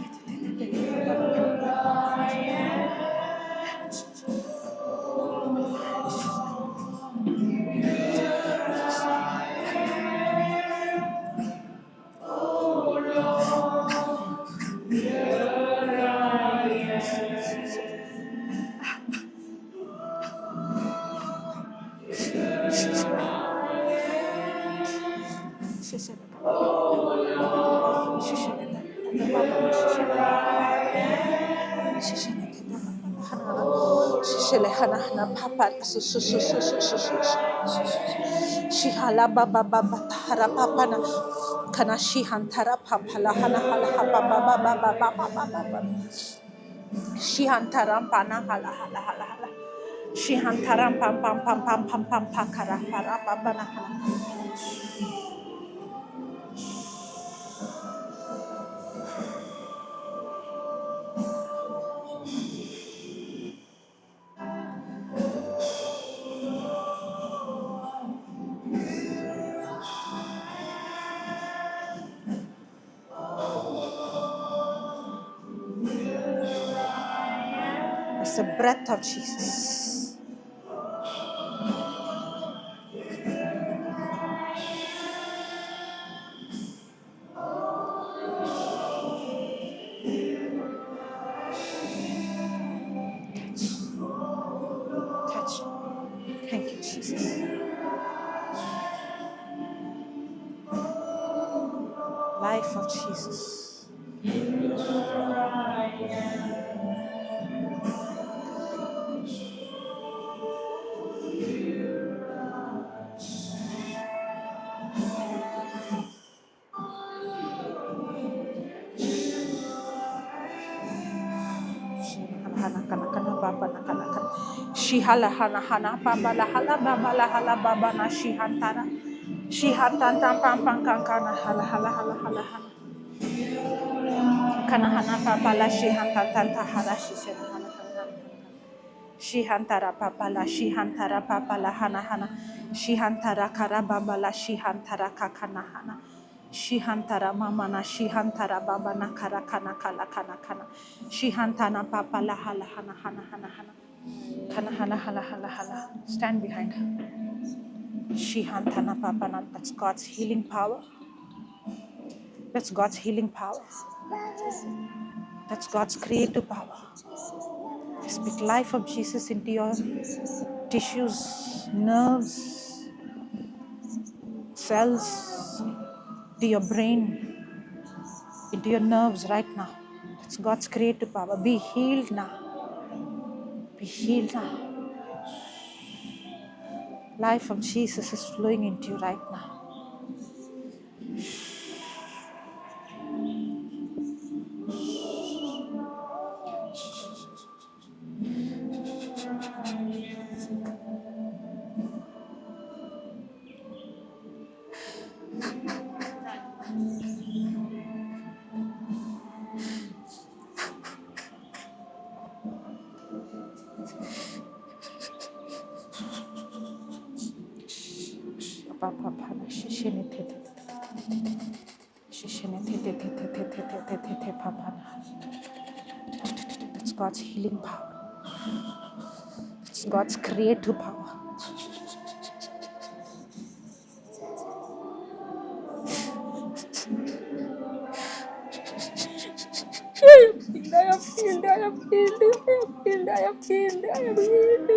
Shihala baba baba tahara papa na kana shihantara papa la hana hala haba baba baba baba baba shihantaram pana hala hala hala hala shihantaram pam pam pam pam pam pam pakara para papa na hala. It's the breath of Jesus. Touch. Thank you, Jesus. Life of Jesus. Shihala hana hana baba la hala baba la hala baba na shihantara shihantan tam pam pam kankana hala hala hala hala hala kana hana baba la shihantan tan tahara shishena hana hana shihantara baba la shihantara baba la hana hana shihantara kara baba la shihantara kakana hana Shihantara mama na shihantara baba na kara kana kala kana kana shihantana baba la hala hana hana hana hana kana hala hala hala hala stand behind her. Shihantana papa na that's God's healing power. That's God's healing power. That's God's creative power. Speak life of Jesus into your tissues, nerves, cells, into your brain, into your nerves right now. It's God's creative power. Be healed now. Be healed now. Life of Jesus is flowing into you right now. It's God's healing power. It's God's creative power. I am healed. I am healed. I am healed. I am healed. I am healed.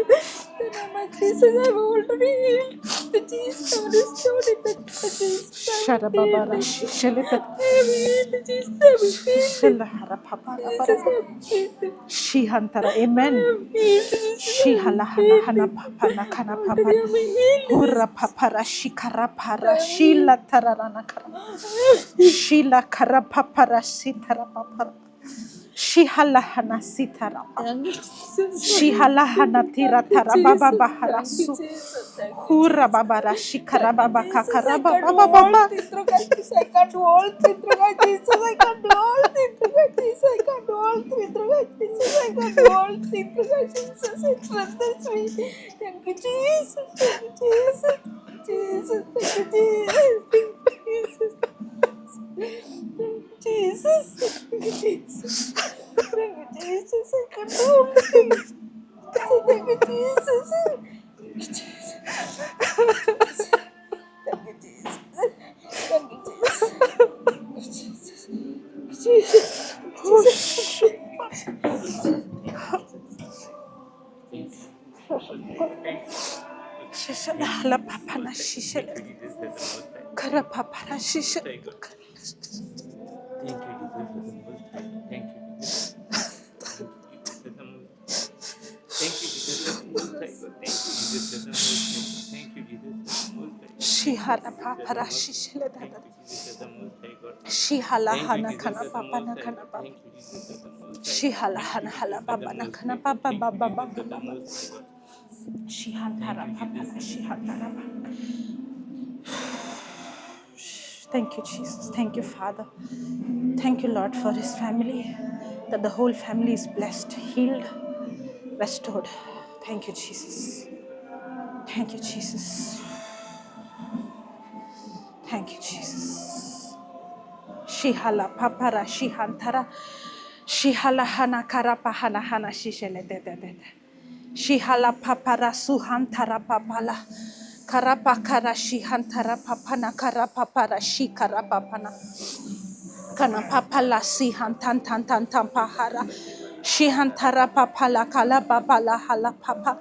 The name of Jesus, I am already healed. The Jesus have restored in the Jesus. I am healed. I am healed. Jesus, I am healed. Jesus, I am healed. Shihantara, I amen. am healed. Jesus, I am Shihalahana hana healed. papa na kana papa. Already I am healed. Hura papara shikara I para am shila tararana kara. healed. Shila kara papara sitara papara. Shihalahana sitara papa. Thank you, Jesus. Shihalahana tira Thank you, tara baba Jesus. bahara Thank you, su. Jesus. Thank you, Hura Jesus. babara shikara Thank you, baba Jesus. kakara I can baba do baba all baba. things through Jesus. I can do all things through Jesus. I can do all things through Jesus. I can do all things through Jesus. I can do all things through Jesus. It strengthens me. Thank you, Jesus. Thank you, Jesus. Jesus. Thank you, Jesus. Thank you, Jesus. Thank you, Jesus. Thank you, Jesus. Thank you, Jesus. I can do all things. Thank you, Jesus. Thank you, Jesus. Thank you, Jesus. Thank you, Jesus. Thank you, Jesus. Thank you, Jesus. Hush. Shishala papa na shishele. Kara papa na shishele. Thank you, Jesus, for the most high. Thank you, Jesus. Thank you, Jesus, for the most high. Thank you, Jesus, for the most high. Thank you, Jesus, for the most high. Shihala papa na shishele Thank dada. you, Jesus, for the most high, God. Shihala Thank you, hana Jesus, kana for the papa na most high, kana God. papa. Thank you, Jesus, for the most high, God. Shihala Thank you, hana hala Jesus, for the baba na most kana high, God. papa Thank you, baba Jesus, baba for the baba. most high, God. Thank Shihantara you, papa Jesus, na for the most shihantara high. papa. Thank you, Jesus. Thank you, Father. Thank you, Lord, for his family. That the whole family is blessed, healed, restored. Thank you, Jesus. Thank you, Jesus. Thank you, Jesus. Shihala papara shihantara. Shihala hana karapa hana hana shishele de de de de. Shihala papara suhantara papala. Karapa kara shihantara papana karapa para shikara papana. Kana papala sihantan tan tan tan pahara. Shihantara papala kala papala hala papa.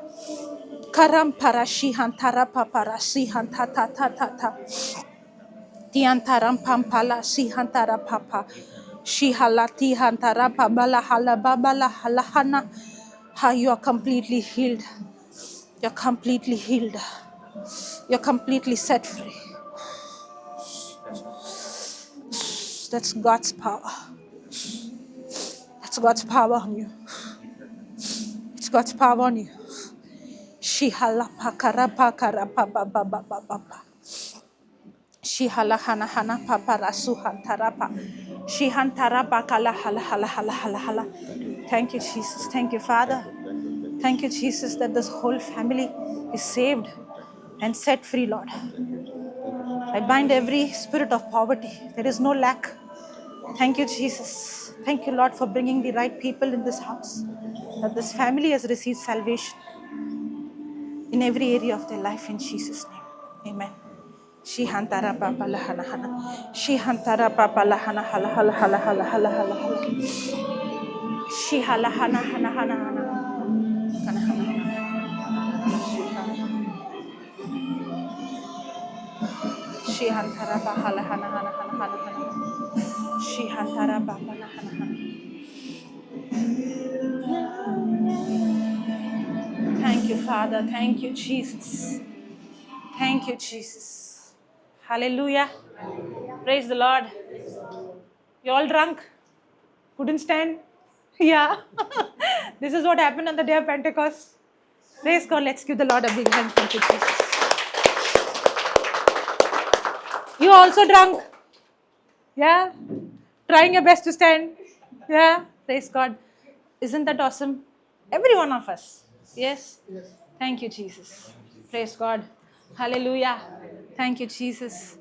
Karampara shihantara papara sihantata ta ta ta. Tiantaram pampala sihantara papa. Shihalati hantara babala hala babala halahana. Ha, you are completely healed. You're completely healed. You're completely set free. That's God's power. That's God's power on you. It's God's power on you. Shihala pakara pakara pa ba ba ba ba ba ba. Shihala hana hana papara suhantarapa. Shihantarapa kala hala hala hala hala hala. Thank you, Jesus. Thank you, Father. Thank you, Jesus, that this whole family is saved and set free, Lord. I bind every spirit of poverty. There is no lack. Thank you, Jesus. Thank you, Lord, for bringing the right people in this house. That this family has received salvation in every area of their life in Jesus' name. Amen. Shihantara papa lahana hana. Shihantara papa lahana hala hala hala hala hala hala hala. Shihala hana hana hana hana. Hana hana hana. Shihantara bahala hana hana hana hana hana. Shihantara babana hana hana. Thank you, Father. Thank you, Jesus. Thank you, Jesus. Hallelujah. Praise the Lord. You all drunk? Couldn't stand? Yeah. This is what happened on the day of Pentecost. Praise God. Let's give the Lord a big hand. Thank you, Jesus. You also drunk? Yeah. Trying your best to stand? Yeah. Praise God. Isn't that awesome? Every one of us. Yes? Thank you, Jesus. Praise God. Hallelujah. Thank you, Jesus.